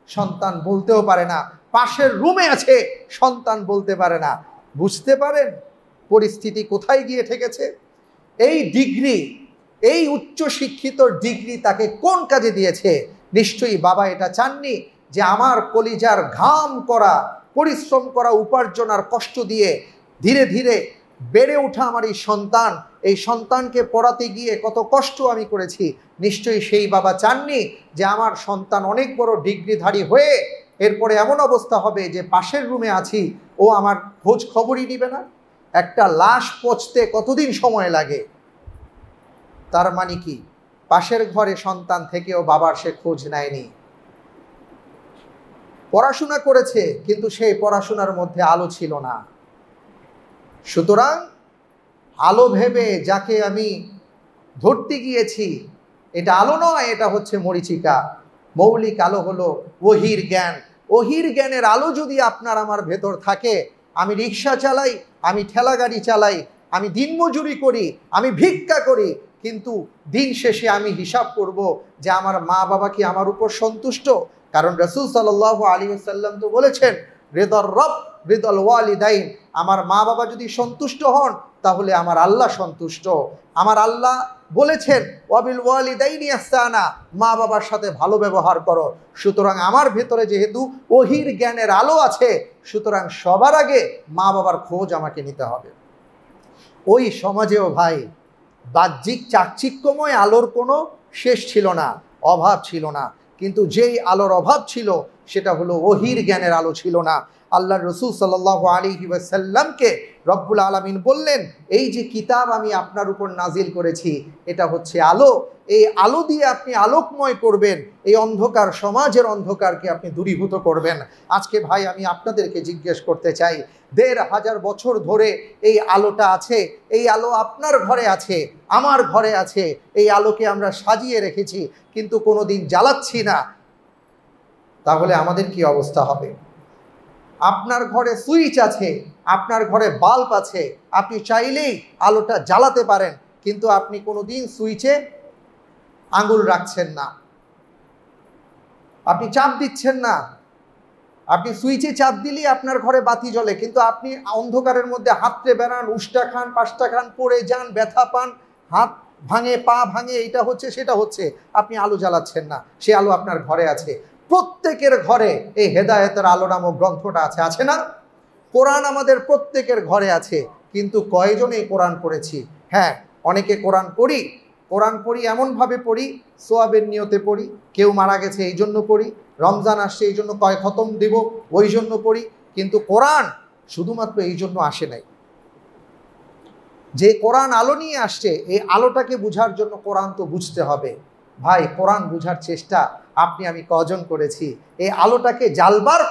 সন্তান বলতেও পারে না, পাশের রুমে আছে, সন্তান বলতে পারে না। বুঝতে পারেন পরিস্থিতি কোথায় গিয়ে ঠেকেছে? এই ডিগ্রি, এই উচ্চ শিক্ষিত ডিগ্রি তাকে কোন কাজে দিয়েছে? নিশ্চয়ই বাবা এটা চাননি যে আমার কলিজার ঘাম করা, পরিশ্রম করা, উপার্জন আর কষ্ট দিয়ে ধীরে ধীরে বেড়ে ওঠা আমার এই সন্তানকে পড়াতে গিয়ে কত কষ্ট আমি করেছি। নিশ্চয়ই সেই বাবা চাননি যে আমার সন্তান অনেক বড় ডিগ্রিধারী হয়ে এরপরে এমন অবস্থা হবে যে পাশের রুমে আছি, ও আমার খোঁজ খবরই নিবে না। একটা লাশ পচতে কতদিন সময় লাগে? তার মানে কি পাশের ঘরে সন্তান থেকেও বাবার সে খোঁজ নেয়নি। পড়াশোনা করেছে কিন্তু সেই পড়াশোনার মধ্যে আলো ছিল না। সুতরাং আলো ভেবে যাকে আমি ধরতে গিয়েছি, এটা আলো নয়, এটা হচ্ছে মরিচিকা। মৌলিক আলো হলো ওহির জ্ঞান। ওহির জ্ঞানের আলো যদি আপনার আমার ভেতর থাকে, আমি রিক্সা চালাই, আমি ঠেলা গাড়ি চালাই, আমি দিনমজুরি করি, আমি ভিক্ষা করি, কিন্তু দিন শেষে আমি হিসাব করব যে আমার মা বাবা কি আমার উপর সন্তুষ্ট? কারণ রাসূল সাল্লাল্লাহু আলাইহি ওয়াসাল্লাম তো বলেছেন, রিদার রব রিদাল ওয়ালিদাইন, আমার মা বাবা যদি সন্তুষ্ট হন তাহলে আমার আল্লাহ সন্তুষ্ট। আমার আল্লাহ বলেছেন ওয়াবিল ওয়ালিদাইনি ইহসানা, মা বাবার সাথে ভালো ব্যবহার করো। সুতরাং আমার ভেতরে যেহেতু ওহির জ্ঞানের আলো আছে, সুতরাং সবার আগে মা বাবার খোঁজ আমাকে নিতে হবে। ওই সমাজেও ভাই বাহ্যিক চাকচিক্যময় আলোর কোনো শেষ ছিল না, অভাব ছিল না, কিন্তু যেই আলোর অভাব ছিল সেটা হলো ওহির জ্ঞানের আলো ছিল না। আল্লাহ রসুল সাল্লাল্লাহু আলাইহি ওয়াসাল্লামকে রব্বুল আলামিন বললেন, এই যে কিতাব আমি আপনার উপর নাজিল করেছি এটা হচ্ছে আলো, এই আলো দিয়ে আপনি আলোকময় করবেন, এই অন্ধকার সমাজের অন্ধকারকে আপনি দূরীভূত করবেন। আজকে ভাই আমি আপনাদেরকে জিজ্ঞেস করতে চাই, ১৫০০ বছর ধরে এই আলোটা আছে, এই আলো আপনার ঘরে আছে, আমার ঘরে আছে, এই আলোকে আমরা সাজিয়ে রেখেছি কিন্তু কোনোদিন জ্বালাচ্ছি না, তাহলে আমাদের কি অবস্থা হবে? আপনার ঘরে সুইচ আছে, আপনার ঘরে বাল্ব আছে, আপনি চাইলেই আলোটা জ্বালাতে পারেন, কিন্তু আপনি কোনোদিন সুইচে আঙুল রাখছেন না, আপনি চাপ দিচ্ছেন না। আপনি সুইচে চাপ দিলেই আপনার ঘরে বাতি জ্বলে, কিন্তু আপনি অন্ধকারের মধ্যে হাতড়ে বেড়ান, উষ্টা খান, পাঁচটা খান, পড়ে যান, ব্যথা পান, হাত ভাঙে, পা ভাঙে, এটা হচ্ছে সেটা হচ্ছে, আপনি আলো জ্বালাচ্ছেন না। সে আলো আপনার ঘরে আছে। প্রত্যেকের ঘরে এই হেদায়েতের আলো নামক গ্রন্থটা আছে, আছে না? কোরআন আমাদের প্রত্যেকের ঘরে আছে, কিন্তু কয়জনে কোরআন পড়েছি? হ্যাঁ, অনেকে কোরআন পড়ি এমনভাবে পড়ি, সোয়াবের নিয়তে পড়ি, কেউ মারা গেছে এই জন্য পড়ি, রমজান আসছে এই জন্য কয় খতম দেব ওই জন্য পড়ি, কিন্তু কোরআন শুধুমাত্র এই জন্য আসে নাই। যে কোরআন আলো নিয়ে আসছে, এই আলোটাকে বুঝার জন্য কোরআন তো বুঝতে হবে। ভাই, কোরআন বুঝার চেষ্টা আপনি আমি কজন করেছি? এই আলোটাকে জ্বালবার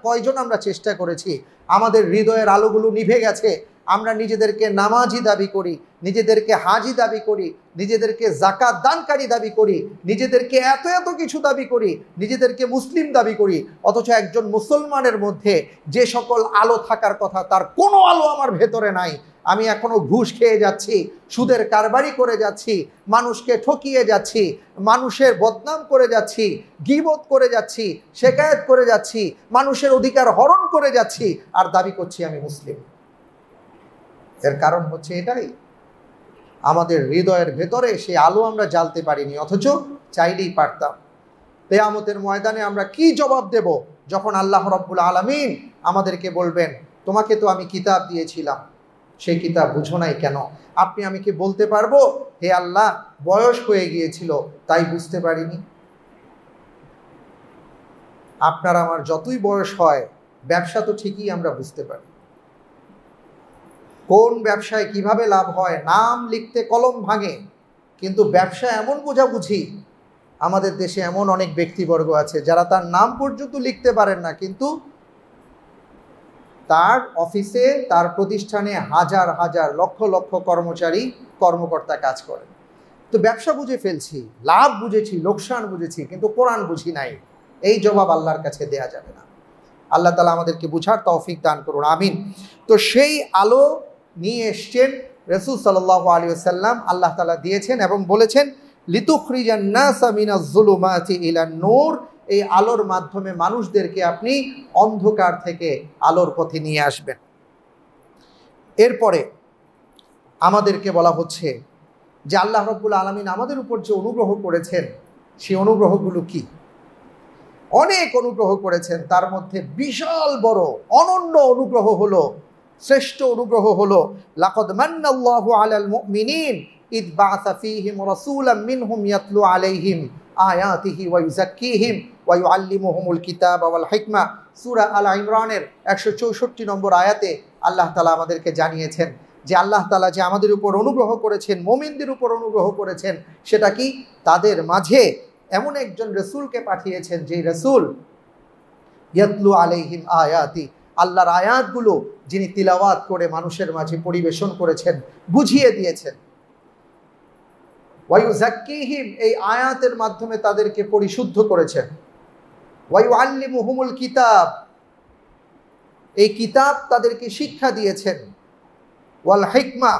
কয়জন আমরা চেষ্টা করেছি? আমাদের হৃদয়ের আলোগুলো নিভে গেছে। আমরা নিজেদেরকে নামাজি দাবি করি, নিজেদেরকে হাজি দাবি করি, নিজেদেরকে যাকাত দানকারী দাবি করি, নিজেদেরকে এত এত কিছু দাবি করি, নিজেদেরকে মুসলিম দাবি করি, অথচ একজন মুসলমানের মধ্যে যে সকল আলো থাকার কথা তার কোনো আলো আমার ভেতরে নাই। আমি এখনো ঘুষ খেয়ে যাচ্ছি, সুদের কারবারি করে যাচ্ছি, মানুষকে ঠকিয়ে যাচ্ছি, মানুষের বদনাম করে যাচ্ছি, গীবত করে যাচ্ছি, শেকায়েত করে যাচ্ছি, মানুষের অধিকার হরণ করে যাচ্ছি, আর দাবি করছি আমি মুসলিম। এর কারণ হচ্ছে এটাই, আমাদের হৃদয়ের ভেতরে সেই আলো আমরা জ্বালতে পারিনি, অথচ চাইলেই পারতাম। কিয়ামতের ময়দানে আমরা কি জবাব দেব যখন আল্লাহ রাব্বুল আলামিন আমাদেরকে বলবেন, তোমাকে তো আমি কিতাব দিয়েছিলাম, সেই কিতাব বুঝো নাই কেন? আপনি আমি কি বলতে পারবো, হে আল্লাহ, বয়স হয়ে গিয়েছিল তাই বুঝতে পারিনি? আপনার আমার যতই বয়স হয়, ব্যবসা তো ঠিকই আমরা বুঝতে পারি। কোন ব্যবসায় কিভাবে লাভ হয়, নাম লিখতে কলম ভাঙে, কিন্তু ব্যবসা এমন বোঝাবুঝি। আমাদের দেশে এমন অনেক ব্যক্তিবর্গ আছে যারা তার নাম পর্যন্ত লিখতে পারেন না, কিন্তু তার অফিসে, তার প্রতিষ্ঠানে হাজার হাজার লক্ষ লক্ষ কর্মকর্তা কাজ করেন। তো ব্যবসা বুঝে ফেলছি, লাভ বুঝেছি, লোকসান বুঝেছি, কিন্তু কোরআন বুঝি নাই। এই জবাব আল্লাহর কাছে দেয়া যাবে না। আল্লাহ তাআলা আমাদেরকে বুঝার তৌফিক দান করুন, আমিন। তো সেই আলো নিয়ে এসছেন রাসূল সাল্লাল্লাহু আলাইহি ওয়াসাল্লাম, আল্লাহ তাআলা দিয়েছেন এবং বলেছেন লিতুখরিজান নাসা মিনাজ যুলুমাতি ইলান নূর। এই আলোর মাধ্যমে মানুষদেরকে আপনি অন্ধকার থেকে আলোর পথে নিয়ে আসবেন। এরপরে আমাদেরকে বলা হচ্ছে যে আল্লাহ রাব্বুল আলামিন আমাদের উপর যে অনুগ্রহ করেছেন, সেই অনুগ্রহগুলো কি? অনেক অনুগ্রহ করেছেন, তার মধ্যে বিশাল বড় অনন্য অনুগ্রহ হলো, শ্রেষ্ঠ অনুগ্রহ হলো লাকাদ মান্নাল্লাহু আলাল মুমিনিন ইদ বাআসা ফীহিম রাসূলাম মিনহুম ইয়াতলু আলাইহিম আয়াতিহি ওয়া ইউযাক্কিহিম ওয়া ইউআল্লিমুহুমুল কিতাবা ওয়াল হিকমা। সূরা আল ইমরানের 164 নম্বর আয়াতে আল্লাহ তাআলা আমাদেরকে জানিয়েছেন যে আল্লাহ তাআলা যে আমাদের উপর অনুগ্রহ করেছেন, মুমিনদের উপর অনুগ্রহ করেছেন, সেটা কি? তাদের মাঝে এমন একজন রাসূলকে পাঠিয়েছেন, যেই রাসূল ইয়াতলু আলাইহিম আয়াতি, আল্লাহর আয়াতগুলো যিনি তিলাওয়াত করে মানুষের মাঝে পরিবেশন করেছেন, বুঝিয়ে দিয়েছেন। ওয়া ইউযাক্কিহিম, এই আয়াতের মাধ্যমে তাদেরকে পরিশুদ্ধ করেছেন। ওয়া ইউআল্লিমুহুমুল কিতাব, এই কিতাব তাদেরকে শিক্ষা দিয়েছেন। ওয়াল হিকমা,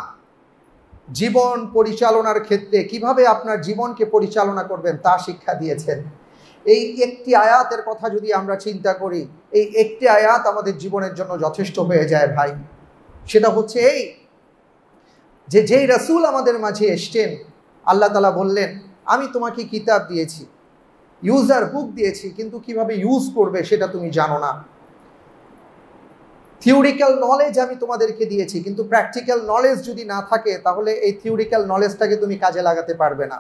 জীবন পরিচালনার ক্ষেত্রে কিভাবে আপনার জীবনকে পরিচালনা করবেন তা শিক্ষা দিয়েছেন। এই একটি আয়াতের কথা যদি আমরা চিন্তা করি, এই একটি আয়াত আমাদের জীবনের জন্য যথেষ্ট হয়ে যায় ভাই। সেটা হচ্ছে এই যে যেই রাসূল আমাদের মাঝে এসছেন, আল্লাহ তাআলা বললেন আমি তোমাকে কিতাব দিয়েছি, ইউজার বুক দিয়েছি, কিন্তু কিভাবে ইউজ করবে সেটা তুমি জানো না। থিওরিক্যাল নলেজ আমি তোমাদেরকে দিয়েছি, কিন্তু প্র্যাকটিক্যাল নলেজ যদি না থাকে তাহলে এই থিওরিক্যাল নলেজটাকে তুমি কাজে লাগাতে পারবে না।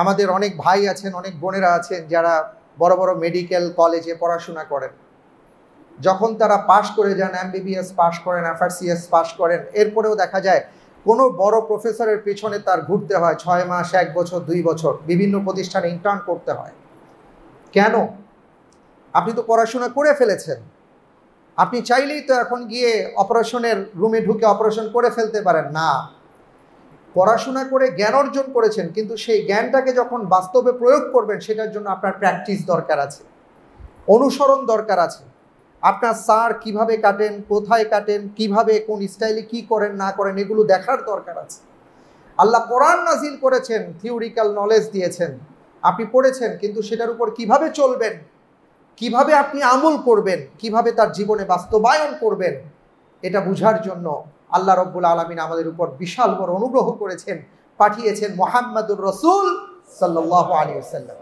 আমাদের অনেক ভাই আছেন, অনেক বোনেরা আছেন যারা বড় বড় মেডিকেল কলেজে পড়াশোনা করেন। যখন তারা পাশ করে যান, এমবিবিএস পাশ করেন, এফআরসিএস পাশ করেন, এরপরেও দেখা যায় কোনো বড় প্রফেসরের পেছনে তার ঘুরতে হয় 6 মাস, 1 বছর, 2 বছর, বিভিন্ন প্রতিষ্ঠানে ইন্টার্ন করতে হয়। কেন? আপনি তো পড়াশোনা করে ফেলেছেন, আপনি চাইলেই তো এখন গিয়ে অপারেশনের রুমে ঢুকে অপারেশন করে ফেলতে পারেন না। পড়াশোনা করে জ্ঞান অর্জন করেছেন, কিন্তু সেই জ্ঞানটাকে যখন বাস্তবে প্রয়োগ করবেন সেটার জন্য আপনার প্র্যাকটিস দরকার আছে, অনুসরণ দরকার আছে। আপনার স্যার কিভাবে কাটেন, কোথায় কাটেন, কিভাবে কোন স্টাইলে কি করেন না করেন, এগুলো দেখার দরকার আছে। আল্লাহ কোরআন নাজিল করেছেন, থিওরিক্যাল নলেজ দিয়েছেন, আপনি পড়েছেন, কিন্তু সেটার উপর কিভাবে চলবেন, কিভাবে আপনি আমল করবেন, কিভাবে তার জীবনে বাস্তবায়ন করবেন, এটা বুঝার জন্য আল্লাহ রাব্বুল আলামিন আমাদের উপর বিশাল বড় অনুগ্রহ করেছেন, পাঠিয়েছেন মুহাম্মাদুর রাসূল সাল্লাল্লাহু আলাইহি ওয়াসাল্লাম।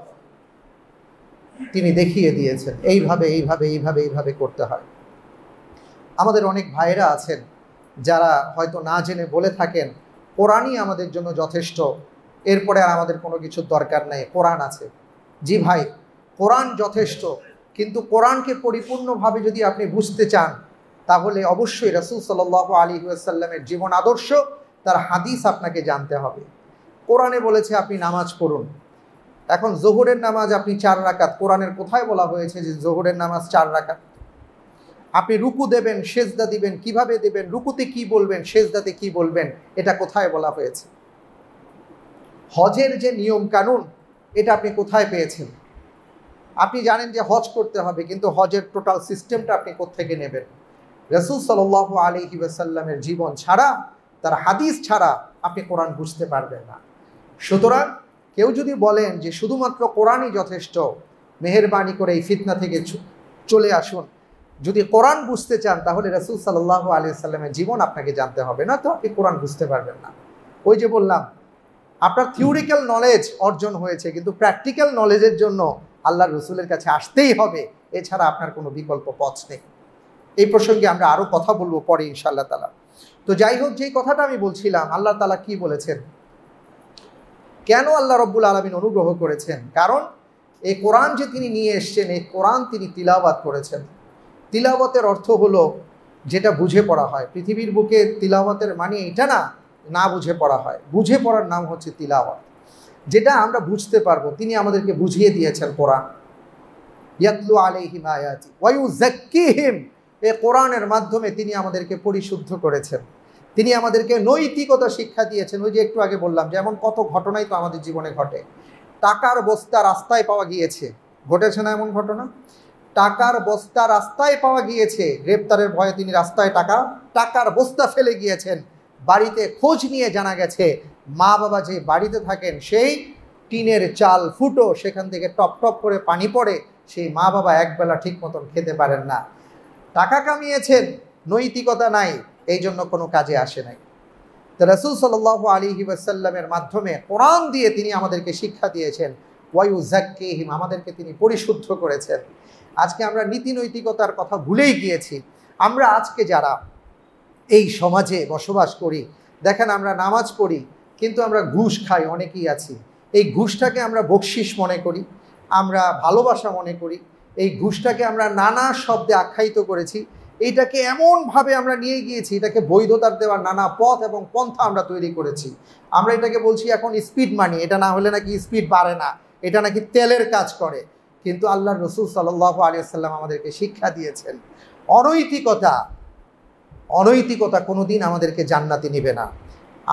তিনি দেখিয়ে দিয়েছেন এইভাবে এইভাবে এইভাবে এইভাবে করতে হয়। আমাদের অনেক ভাইয়েরা আছেন যারা হয়তো না জেনে বলে থাকেন কোরআনই আমাদের জন্য যথেষ্ট, এরপরে আর আমাদের কোনো কিছুর দরকার নেই, কোরআন আছে। জি ভাই, কোরআন যথেষ্ট, কিন্তু কোরআনকে পরিপূর্ণভাবে যদি আপনি বুঝতে চান তাহলে অবশ্যই রাসূল সাল্লাল্লাহু আলাইহি ওয়াসাল্লামের জীবন আদর্শ, তার হাদিস আপনাকে জানতে হবে। কোরআনে বলেছে আপনি নামাজ পড়ুন, এখন জোহরের নামাজ আপনি 4 রাকাত, কোরআনের কোথায় বলা হয়েছে যে জোহরের নামাজ 4 রাকাত? আপনি রুকু দেবেন, সেজদা দিবেন, কিভাবে দেবেন, রুকুতে কি বলবেন, সেজদাতে কি বলবেন, এটা কোথায় বলা হয়েছে? হজের যে নিয়ম কানুন, এটা আপনি কোথায় পেয়েছেন? আপনি জানেন যে হজ করতে হবে, কিন্তু হজের টোটাল সিস্টেমটা আপনি কোত্থেকে নেবেন? রাসূল সাল্লাল্লাহু আলাইহি ওয়াসাল্লামের জীবন ছাড়া, তার হাদিস ছাড়া আপনি কোরআন বুঝতে পারবেন না। সুতরাং কেউ যদি বলেন যে শুধুমাত্র কোরআনই যথেষ্ট, মেহেরবানি করে এই ফিতনা থেকে চলে আসুন, যদি কোরআন বুঝতে চান তাহলে রাসূল সাল্লাল্লাহু আলাইহি ওয়াসাল্লামের জীবন আপনাকে জানতে হবে, না তো আপনি কোরআন বুঝতে পারবেন না। ওই যে বললাম আপনার থিওরিক্যাল নলেজ অর্জন হয়েছে, কিন্তু প্র্যাকটিক্যাল নলেজের জন্য আল্লাহর রসুলের কাছে আসতেই হবে, এছাড়া আপনার কোনো বিকল্প পথ নেই। এই প্রসঙ্গে আমরা আরও কথা বলবো পরে ইনশাআল্লাহ তাআলা। তো যাই হোক, যেই কথাটা আমি বলছিলাম, আল্লাহ তাআলা কি বলেছেন, কেন আল্লাহ রব্বুল আলামিন অনুগ্রহ করেছেন? কারণ এই কোরআন যে তিনি নিয়ে এসছেন, এই কোরআন তিনি তিলাওয়াত করেছেন। তিলাওয়াতের অর্থ হলো যেটা বুঝে পড়া হয়। পৃথিবীর বুকে তিলাওয়াতের মানে এটা না, না বুঝে পড়া হয়। বুঝে পড়ার নাম হচ্ছে তিলাওয়াত, যেটা আমরা বুঝতে পারবো। তিনি আমাদেরকে বুঝিয়ে দিয়েছেন কোরআন। ইয়াতলু আলাইহিম আয়াতি ওয়া ইউযাক্কিহিম, এই কোরআনের মাধ্যমে তিনি আমাদেরকে পরিশুদ্ধ করেছেন, তিনি আমাদেরকে নৈতিকতা শিক্ষা দিয়েছেন। ওই যে একটু আগে বললাম, যেমন কত ঘটনাই তো আমাদের জীবনে ঘটে। টাকার বস্তা রাস্তায় পাওয়া গিয়েছে, ঘটেছে না এমন ঘটনা? টাকার বস্তা রাস্তায় পাওয়া গিয়েছে, গ্রেপ্তারের ভয়ে তিনি রাস্তায় টাকার বস্তা ফেলে গিয়েছেন। বাড়িতে খোঁজ নিয়ে জানা গেছে মা বাবা যে বাড়িতে থাকেন সেই টিনের চাল ফুটো, সেখান থেকে টপ টপ করে পানি পড়ে, সেই মা বাবা একবেলা ঠিক মতন খেতে পারেন না। টাকা কামিয়েছেন, নৈতিকতা নাই, এই জন্য কোনো কাজে আসে নাই। তো রাসূল সাল্লাল্লাহু আলাইহি ওয়াসাল্লামের মাধ্যমে কোরআন দিয়ে তিনি আমাদেরকে শিক্ষা দিয়েছেন, ওয়া ইউযাক্কিহিম, আমাদেরকে তিনি পরিশুদ্ধ করেছেন। আজকে আমরা নীতি নৈতিকতার কথা ভুলেই গিয়েছি। আমরা আজকে যারা এই সমাজে বসবাস করি, দেখেন আমরা নামাজ পড়ি, কিন্তু আমরা ঘুষ খাই, অনেকেই আছি। এই ঘুষটাকে আমরা বকশিশ মনে করি, আমরা ভালোবাসা মনে করি। এই ঘুষটাকে আমরা নানা শব্দে আখ্যায়িত করেছি। এইটাকে এমনভাবে আমরা নিয়ে গিয়েছি, এটাকে বৈধতার দেওয়ার নানা পথ এবং পন্থা আমরা তৈরি করেছি। আমরা এটাকে বলছি এখন স্পিড মানি, এটা না হলে নাকি স্পিড বাড়ে না, এটা নাকি তেলের কাজ করে। কিন্তু আল্লাহর রাসূল সাল্লাল্লাহু আলাইহি ওয়াসাল্লাম আমাদেরকে শিক্ষা দিয়েছেন, অনৈতিকতা কোনোদিন আমাদেরকে জান্নাতে নেবে না।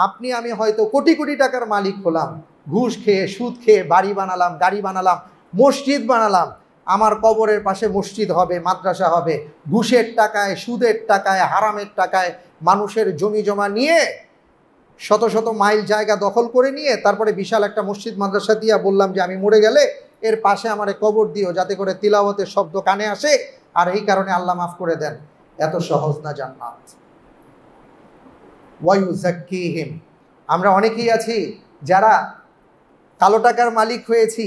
আপনি আমি হয়তো কোটি কোটি টাকার মালিক হলাম, ঘুষ খেয়ে সুদ খেয়ে বাড়ি বানালাম, গাড়ি বানালাম, মসজিদ বানালাম, আমার কবরের পাশে মসজিদ হবে, মাদ্রাসা হবে। ঘুষের টাকায়, সুদের টাকায়, হারামের টাকায় মানুষের জমি জমা নিয়ে, শত শত মাইল জায়গা দখল করে নিয়ে, তারপরে বিশাল একটা মসজিদ মাদ্রাসা দিয়া বললাম যে আমি মরে গেলে এর পাশে আমারে কবর দিও, যাতে করে তিলাওয়াতের শব্দ কানে আসে, আর এই কারণে আল্লাহ মাফ করে দেন। এত সহজ না জান্নাত। ওয়া ইউযাক্কিহিম, আমরা অনেকেই আছি যারা কালো টাকার মালিক হয়েছি,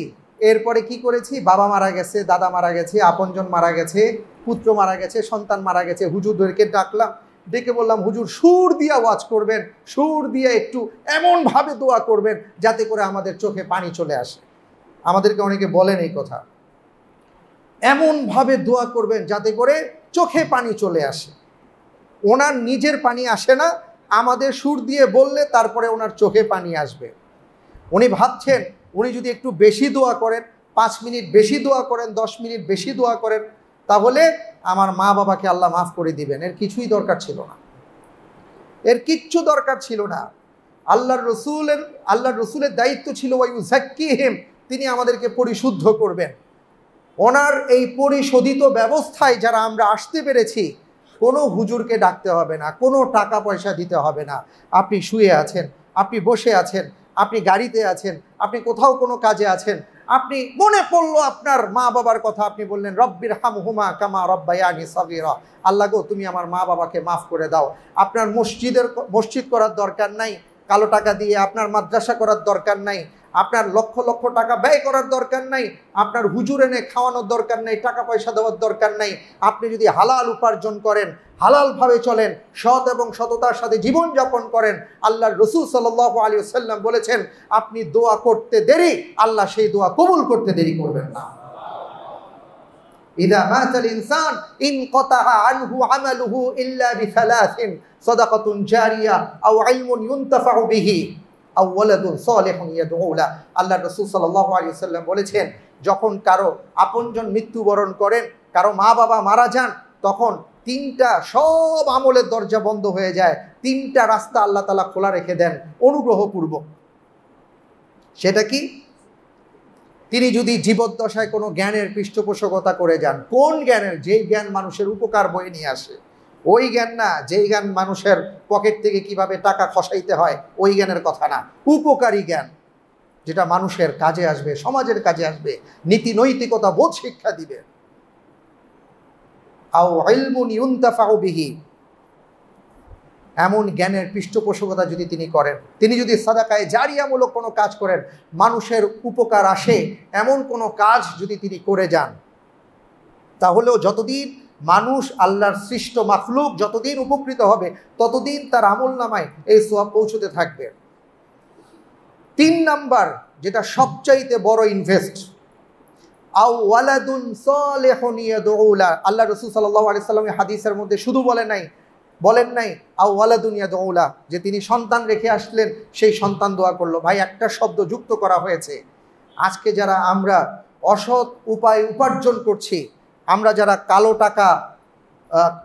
এরপরে কি করেছি? বাবা মারা গেছে, দাদা মারা গেছে, আপনজন মারা গেছে, পুত্র মারা গেছে, সন্তান মারা গেছে, হুজুরদেরকে ডাকলাম, ডেকে বললাম হুজুর সুর দিয়া ওয়াজ করবেন, সুর দিয়ে একটু এমনভাবে দোয়া করবেন যাতে করে আমাদের চোখে পানি চলে আসে। আমাদেরকে অনেকে বলেন এই কথা, এমনভাবে দোয়া করবেন যাতে করে চোখে পানি চলে আসে। ওনার নিজের পানি আসে না, আমাদের সুর দিয়ে বললে তারপরে ওনার চোখে পানি আসবে। উনি ভাবছেন উনি যদি একটু বেশি দোয়া করেন, 5 মিনিট বেশি দোয়া করেন, 10 মিনিট বেশি দোয়া করেন, তাহলে আমার মা বাবাকে আল্লাহ মাফ করে দিবেন। এর কিছুই দরকার ছিল না, এর কিচ্ছু দরকার ছিল না। আল্লাহর রসুলের দায়িত্ব ছিল ওয়া ইউযাক্কিহিম, তিনি আমাদেরকে পরিশুদ্ধ করবেন। ওনার এই পরিশোধিত ব্যবস্থায় যারা আমরা আসতে পেরেছি, কোনো হুজুরকে ডাকতে হবে না, কোনো টাকা পয়সা দিতে হবে না। আপনি শুয়ে আছেন, আপনি বসে আছেন, আপনি গাড়িতে আছেন, আপনি কোথাও কোনো কাজে আছেন, আপনি মনে পড়লো আপনার মা বাবার কথা, আপনি বললেন রব্বির হামহুমা কামা রব্বায়ানি সগীরা, আল্লাহ গো তুমি আমার মা বাবাকে মাফ করে দাও। আপনার মসজিদ করার দরকার নাই, কালো টাকা দিয়ে আপনার মাদ্রাসা করার দরকার নাই, আপনার লক্ষ লক্ষ টাকা ব্যয় করার দরকার নাই, আপনার হুজুর এনে খাওয়ানোর দরকার নেই, টাকা পয়সা দেওয়ার দরকার নাই। আপনি যদি হালাল উপার্জন করেন, হালালভাবে চলেন, সৎ এবং সততার সাথে জীবনযাপন করেন, আল্লাহর রাসূল সাল্লাল্লাহু আলাইহি ওয়াসাল্লাম বলেছেন আপনি দোয়া করতে দেরি, আল্লাহ সেই দোয়া কবুল করতে দেরি করবেন না। ইযা মাতাল ইনসান ইনকাতাআ আনহু আমালুহু ইল্লা বিসালাসিন সাদাকাতুন জারিয়া আও ইলমুন ইউনতাফাউ বিহি আও ওয়ালাদুন সালিহুন ইয়াদউ লা। আল্লাহর রাসূল সাল্লাল্লাহু আলাইহি ওয়াসাল্লাম বলেছেন যখন কারো আপনজন মৃত্যুবরণ করেন, কারো মা বাবা মারা যান, তখন 3টা সব আমলের দরজা বন্ধ হয়ে যায়, 3টা রাস্তা আল্লাহ তাআলা খোলা রেখে দেন অনুগ্রহপূর্বক। সেটা কি? তিনি যদি জীবদ্দশায় কোনো জ্ঞানের পৃষ্ঠপোষকতা করে যান। কোন জ্ঞানের? যেই জ্ঞান মানুষের উপকার বয়ে নিয়ে আসে, ওই জ্ঞান না। যেই জ্ঞান মানুষের পকেট থেকে কিভাবে টাকা খসাইতে হয় ওই জ্ঞানের কথা না, উপকারী জ্ঞান যেটা মানুষের কাজে আসবে, সমাজের কাজে আসবে, নীতি নৈতিকতা বোধ শিক্ষা দিবে। আও ইলমুন ইউনতাফাউ বিহি, এমন জ্ঞানের পৃষ্ঠপোষকতা যদি তিনি করেন, তিনি যদি সাদাকায়ে জারিয়ামূলক কোনো কাজ করেন, মানুষের উপকার আসে এমন কোনো কাজ যদি তিনি করে যান, তাহলেও যতদিন মানুষ আল্লাহর সৃষ্ট মাখলুক যতদিন উপকৃত হবে ততদিন তার আমলনামায় এই সওয়াব পৌঁছতে থাকবে। 3 নাম্বার, যেটা সবচাইতে বড় ইনভেস্ট, আও ওয়ালাদুন সালিহুন ইয়াদউ লা। আল্লাহ রাসূল সাল্লাল্লাহু আলাইহি সাল্লাম হাদিসের মধ্যে শুধু বলেন নাই আও ওয়ালাদুন ইয়াদউ লা, যে তিনি সন্তান রেখে আসলেন, সেই সন্তান দোয়া করলো। ভাই, একটা শব্দ যুক্ত করা হয়েছে। আজকে যারা আমরা অসৎ উপায় উপার্জন করছি, আমরা যারা কালো টাকা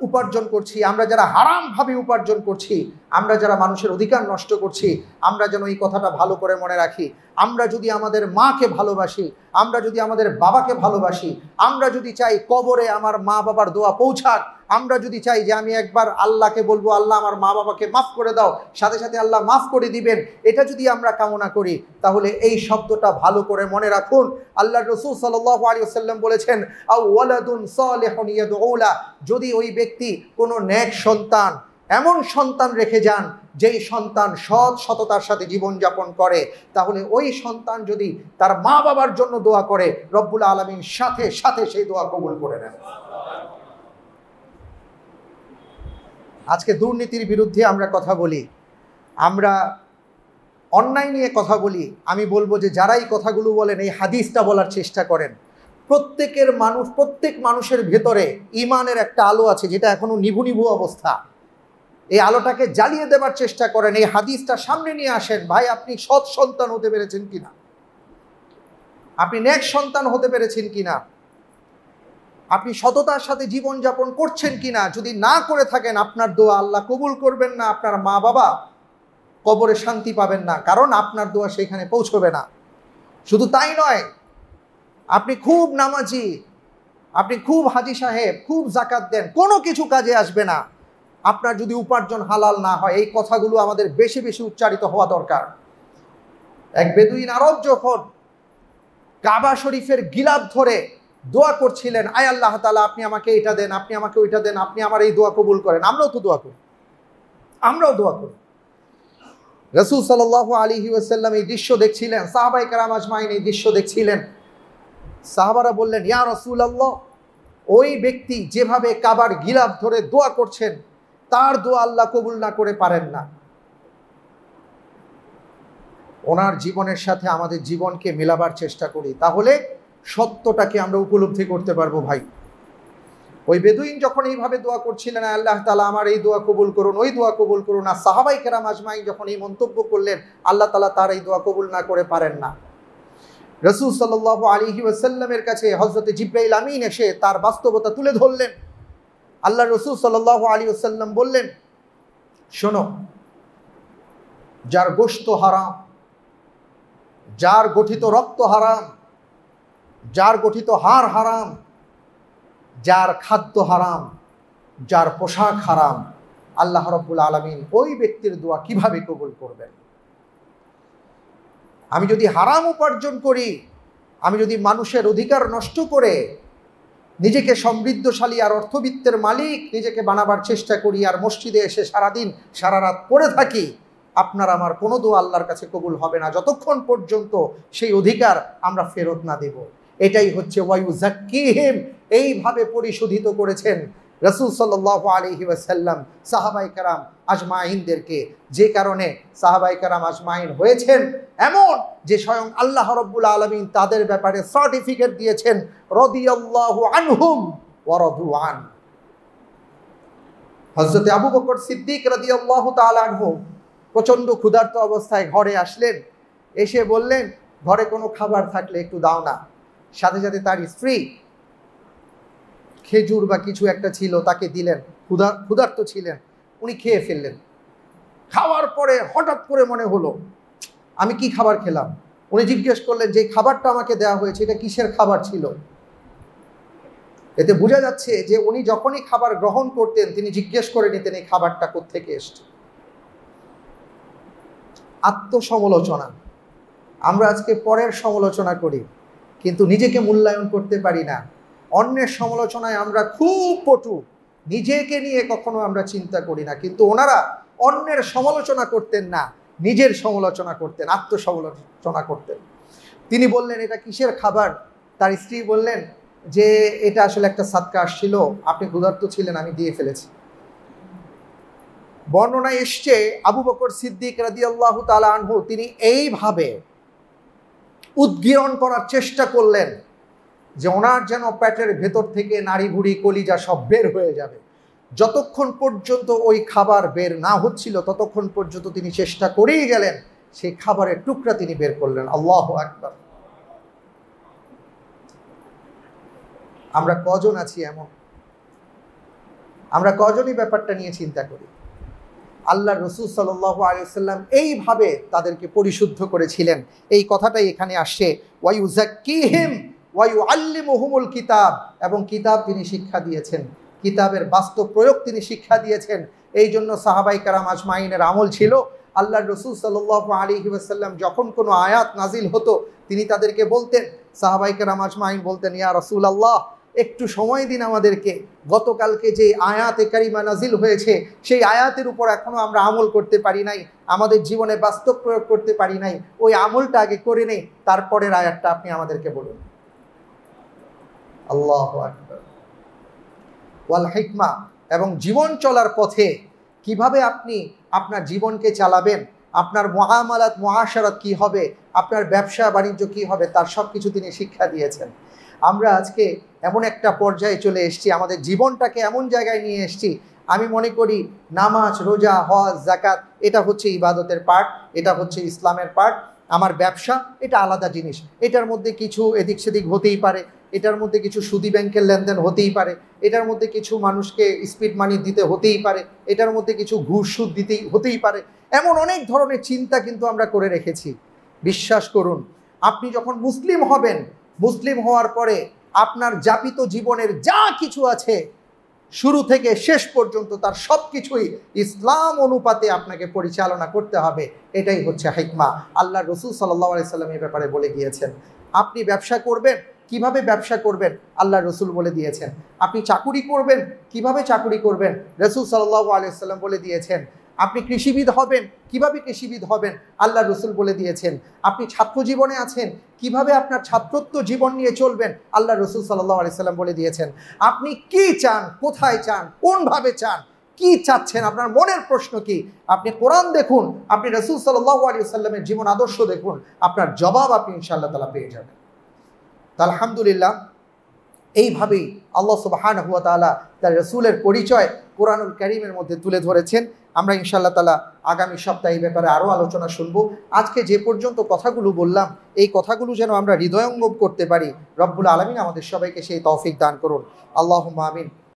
উপার্জন করছি, আমরা যারা হারামভাবে উপার্জন করছি, আমরা যারা মানুষের অধিকার নষ্ট করছি, আমরা যেন এই কথাটা ভালো করে মনে রাখি। আমরা যদি আমাদের মাকে ভালোবাসি, আমরা যদি আমাদের বাবাকে ভালোবাসি, আমরা যদি চাই কবরে আমার মা বাবার দোয়া পৌঁছাক, আমরা যদি চাই যে আমি একবার আল্লাহকে বলবো আল্লাহ আমার মা বাবাকে মাফ করে দাও, সাথে সাথে আল্লাহ মাফ করে দিবেন, এটা যদি আমরা কামনা করি, তাহলে এই শব্দটা ভালো করে মনে রাখুন। আল্লাহর রাসূল সাল্লাল্লাহু আলাইহি ওয়াসাল্লাম বলেছেন, আও ওয়ালাদুন সালিহুন ইয়াদউ লা, যদি ওই ব্যক্তি কোনো নেক সন্তান, এমন সন্তান রেখে যান যেই সন্তান সততার সাথে জীবনযাপন করে, তাহলে ওই সন্তান যদি তার মা বাবার জন্য দোয়া করে, রব্বুল আলামিন সাথে সাথে সেই দোয়া কবুল করে নেন। আজকে দুর্নীতির বিরুদ্ধে আমরা কথা বলি, আমরা অন্যায় নিয়ে কথা বলি। আমি বলবো যে যারা এই কথাগুলো বলেন, এই হাদিসটা বলার চেষ্টা করেন। প্রত্যেক মানুষের ভেতরে ইমানের একটা আলো আছে, যেটা এখনো নিভু নিভু অবস্থা। এই আলোটাকে জ্বালিয়ে দেবার চেষ্টা করেন, এই হাদিসটা সামনে নিয়ে আসেন। ভাই, আপনি সৎ সন্তান হতে পেরেছেন কিনা? আপনি নেক সন্তান হতে পেরেছেন কিনা? আপনি সততার সাথে জীবনযাপন করছেন কিনা? যদি না করে থাকেন, আপনার দোয়া আল্লাহ কবুল করবেন না, আপনার মা বাবা কবরে শান্তি পাবেন না, কারণ আপনার দোয়া সেখানে পৌঁছবে না। শুধু তাই নয়, আপনি খুব নামাজি, আপনি খুব হাজি সাহেব, খুব যাকাত দেন, কোনো কিছু কাজে আসবে না আপনার যদি উপার্জন হালাল না হয়। এই কথাগুলো আমাদের বেশি বেশি উচ্চারিত হওয়া দরকার। এক বেদুইন আরব যখন কাবা শরীফের গিলাফ ধরে দোয়া করছিলেন, আয় আল্লাহ তাআলা আপনি আমাকে এটা দেন, আপনি আমাকে ওইটা দেন, আপনি আমার এই দোয়া কবুল করেন। আমরাও দোয়া করি। রাসূল সাল্লাল্লাহু আলাইহি ওয়াসাল্লাম এই দৃশ্য দেখছিলেন, সাহাবায়ে কেরাম আজমাইন এই দৃশ্য দেখছিলেন। সাহাবারা বললেন, ইয়া রাসূলুল্লাহ, ওই ব্যক্তি যেভাবে কাবার গিলাফ ধরে দোয়া করছেন, তার দোয়া আল্লাহ কবুল না করে পারেন না। ওনার জীবনের সাথে আমাদের জীবনকে মেলাবার চেষ্টা করি, তাহলে সত্যটাকে আমরা উপলব্ধি করতে পারবো। ভাই, ওই বেদুইন যখন এইভাবে দোয়া করছিলেন, আল্লাহ তাআলা আমার এই দোয়া কবুল করুন, ওই দোয়া কবুল করুন, আর সাহাবায়ে কেরাম আজমাইন যখন এই মন্তব্য করলেন, আল্লাহ তাআলা তার এই দোয়া কবুল না করে পারেন না। রাসূল সাল্লাল্লাহু আলাইহি ওয়াসাল্লামের কাছে হযরত জিবরাইল আমিন এসে তার বাস্তবতা তুলে ধরলেন। আল্লাহ রাসূল সাল্লাল্লাহু আলাইহি ওয়াসাল্লাম বললেন, শোনো, যার গোশত হারাম, যার গঠিত রক্ত হারাম, যার গঠিত হাড় হারাম, যার খাদ্য হারাম, যার পোশাক হারাম, আল্লাহ রাব্বুল আলামিন ওই ব্যক্তির দোয়া কিভাবে কবুল করবেন? আমি যদি হারাম উপার্জন করি, আমি যদি মানুষের অধিকার নষ্ট করে নিজেকে সমৃদ্ধশালী আর অর্থবিত্তের মালিক নিজেকে বানাবার চেষ্টা করি, আর মসজিদে এসে সারাদিন সারা রাত পড়ে থাকি, আপনার আমার কোনো দোয়া আল্লাহর কাছে কবুল হবে না, যতক্ষণ পর্যন্ত সেই অধিকার আমরা ফেরত না দেব। এটাই হচ্ছে ওয়ায়ুযাক্কিহিম, এইভাবে পরিশোধিত করেছেন রাসূল সাল্লাল্লাহু আলাইহি ওয়াসাল্লাম সাহাবায়ে কেরাম আজমাইনদেরকে, যে কারণে সাহাবায়ে কেরাম আজমাইন হয়েছেন এমন যে স্বয়ং আল্লাহ রাব্বুল আলামিন তাদের ব্যাপারে সার্টিফিকেট দিয়েছেন, রাদিয়াল্লাহু আনহুম ওয়া রাদু আন। হযরত আবু বকর সিদ্দিক রাদিয়াল্লাহু তাআলা আনহু প্রচণ্ড ক্ষুধার্ত অবস্থায় ঘরে আসলেন, এসে বললেন, ঘরে কোনো খাবার থাকলে একটু দাও না। সাথে সাথে তার স্ত্রী খেজুর বা কিছু একটা ছিল, তাকে দিলেন। ক্ষুধার্ত ছিলেন, উনি খেয়ে ফেললেন। খাওয়ার পরে হঠাৎ করে মনে হলো, আমি কি খাবার খেলাম? উনি জিজ্ঞেস করলেন, যে খাবারটা আমাকে দেওয়া হয়েছে এটা কিসের খাবার ছিল? এতে বোঝা যাচ্ছে যে উনি যখনই খাবার গ্রহণ করতেন, তিনি জিজ্ঞেস করে নিতেন এই খাবারটা কোত্থেকে এসছে। আত্মসমালোচনা। আমরা আজকে পরের সমালোচনা করি, কিন্তু নিজেকে মূল্যায়ন করতে পারি না। অন্যের সমালোচনায় আমরা খুব পটু, নিজেকে নিয়ে কখনো আমরা চিন্তা করি না। কিন্তু ওনারা অন্যের সমালোচনা করতেন না, নিজের সমালোচনা করতেন, আত্মসমালোচনা করতেন। তিনি বললেন, এটা কিসের খাবার? তার স্ত্রী বললেন যে এটা আসলে একটা সাদকা আসছিল, আপনি ক্ষুধার্ত ছিলেন, আমি দিয়ে ফেলেছি। বর্ণনায় এসছে আবু বকর সিদ্দিক রাদিয়াল্লাহু তাআলা আনহু তিনি এইভাবে উদ্গীরণ করার চেষ্টা করলেন যে ওনার যেন পেটের ভেতর থেকে নাড়ি ভুড়ি কলিজা সব বের হয়ে যাবে। যতক্ষণ পর্যন্ত ওই খাবার বের না হচ্ছিল ততক্ষণ পর্যন্ত তিনি চেষ্টা করেই গেলেন, সেই খাবারের টুকরা তিনি বের করলেন। আল্লাহু আকবার। আমরা কজন আছি এমন? আমরা কজনই ব্যাপারটা নিয়ে চিন্তা করি? আল্লাহ রসুল সাল্লাল্লাহু আলাইহি ওয়াসাল্লাম এইভাবে তাদেরকে পরিশুদ্ধ করেছিলেন। এই কথাটাই এখানে আসছে, ওয়ায়ুযাক্কিহিম ওয়ায়ুআল্লিমুহুমুল কিতাব, এবং কিতাব তিনি শিক্ষা দিয়েছেন, কিতাবের বাস্তব প্রয়োগ তিনি শিক্ষা দিয়েছেন। এই জন্য সাহাবায়ে কেরাম আজমাইনের আমল ছিল, আল্লাহ রসুল সাল্লাল্লাহু আলাইহি ওয়াসাল্লাম যখন কোনো আয়াত নাজিল হতো তিনি তাদেরকে বলতেন, সাহাবায়ে কেরাম আজমাইন বলতেন, ইয়া রাসূলুল্লাহ একটু সময় দিন আমাদেরকে, গতকালকে যে আয়াতে কারিমা নাজিল হয়েছে সেই আয়াতের উপর এখনো আমরা আমল করতে পারি নাই, আমাদের জীবনে বাস্তব প্রয়োগ করতে পারি নাই, ওই আমলটা আগে করে নেই, তারপরের আয়াতটা আপনি আমাদেরকে বলুন। আল্লাহু আকবার। ওয়াল হিকমা, এবং জীবন চলার পথে কিভাবে আপনি আপনার জীবনকে চালাবেন, আপনার মুআমালাত মুআশারাত কি হবে, আপনার ব্যবসা বাণিজ্য কি হবে, তার সব কিছু তিনি শিক্ষা দিয়েছেন। আমরা আজকে এমন একটা পর্যায়ে চলে এসেছি, আমাদের জীবনটাকে এমন জায়গায় নিয়ে এসেছি, আমি মনে করি নামাজ, রোজা, হজ, যাকাত এটা হচ্ছে ইবাদতের পার্ট, এটা হচ্ছে ইসলামের পার্ট। আমার ব্যবসা এটা আলাদা জিনিস, এটার মধ্যে কিছু এদিক সেদিক হতেই পারে, এটার মধ্যে কিছু সুদি ব্যাংকের লেনদেন হতেই পারে, এটার মধ্যে কিছু মানুষকে স্পিড মানি দিতে হতেই পারে, এটার মধ্যে কিছু ঘুষ সুদ দিতেই হতেই পারে। এমন অনেক ধরনের চিন্তা কিন্তু আমরা করে রেখেছি। বিশ্বাস করুন, আপনি যখন মুসলিম হবেন, মুসলিম হওয়ার পরে আপনার যাপিত জীবনের যা কিছু আছে শুরু থেকে শেষ পর্যন্ত তার সব কিছুই ইসলাম অনুপাতে আপনাকে পরিচালনা করতে হবে। এটাই হচ্ছে হিকমা। আল্লাহ রসুল সাল্লাল্লাহু আলাইহি সাল্লাম এই ব্যাপারে বলে গিয়েছেন। আপনি ব্যবসা করবেন, কিভাবে ব্যবসা করবেন আল্লাহ রসুল বলে দিয়েছেন। আপনি চাকুরি করবেন, কিভাবে চাকুরি করবেন রসুল সাল্লাল্লাহু আলাইহি সাল্লাম বলে দিয়েছেন। আপনি কৃষিবিদ হবেন, কিভাবে কৃষিবিদ হবেন আল্লাহ রসুল বলে দিয়েছেন। আপনি ছাত্র জীবনে আছেন, কিভাবে আপনার ছাত্রত্ব জীবন নিয়ে চলবেন আল্লাহ রসুল সাল্লাল্লাহু আলাইহি সাল্লাম বলে দিয়েছেন। আপনি কি চান, কোথায় চান, কোনভাবে চান, কি চাচ্ছেন, আপনার মনের প্রশ্ন কি, আপনি কোরআন দেখুন, আপনি রসুল সাল্লাল্লাহু আলাইহি সাল্লামের জীবন আদর্শ দেখুন, আপনার জবাব আপনি ইনশাআল্লাহ তাআলা পেয়ে যাবেন। তা আলহামদুলিল্লাহ, এইভাবেই আল্লাহ সুবহানাহু ওয়া তাআলা তার রসুলের পরিচয় কোরআনুল কারীমের মধ্যে তুলে ধরেছেন। আমরা ইনশাআল্লাহ তাআলা আগামী সপ্তাহে এই ব্যাপারে আরও আলোচনা শুনবো। আজকে যে পর্যন্ত কথাগুলো বললাম, এই কথাগুলো যেন আমরা হৃদয়ঙ্গম করতে পারি। রব্বুল আলামিন আমাদের সবাইকে সেই তৌফিক দান করুন। আল্লাহুম্মা আমিন।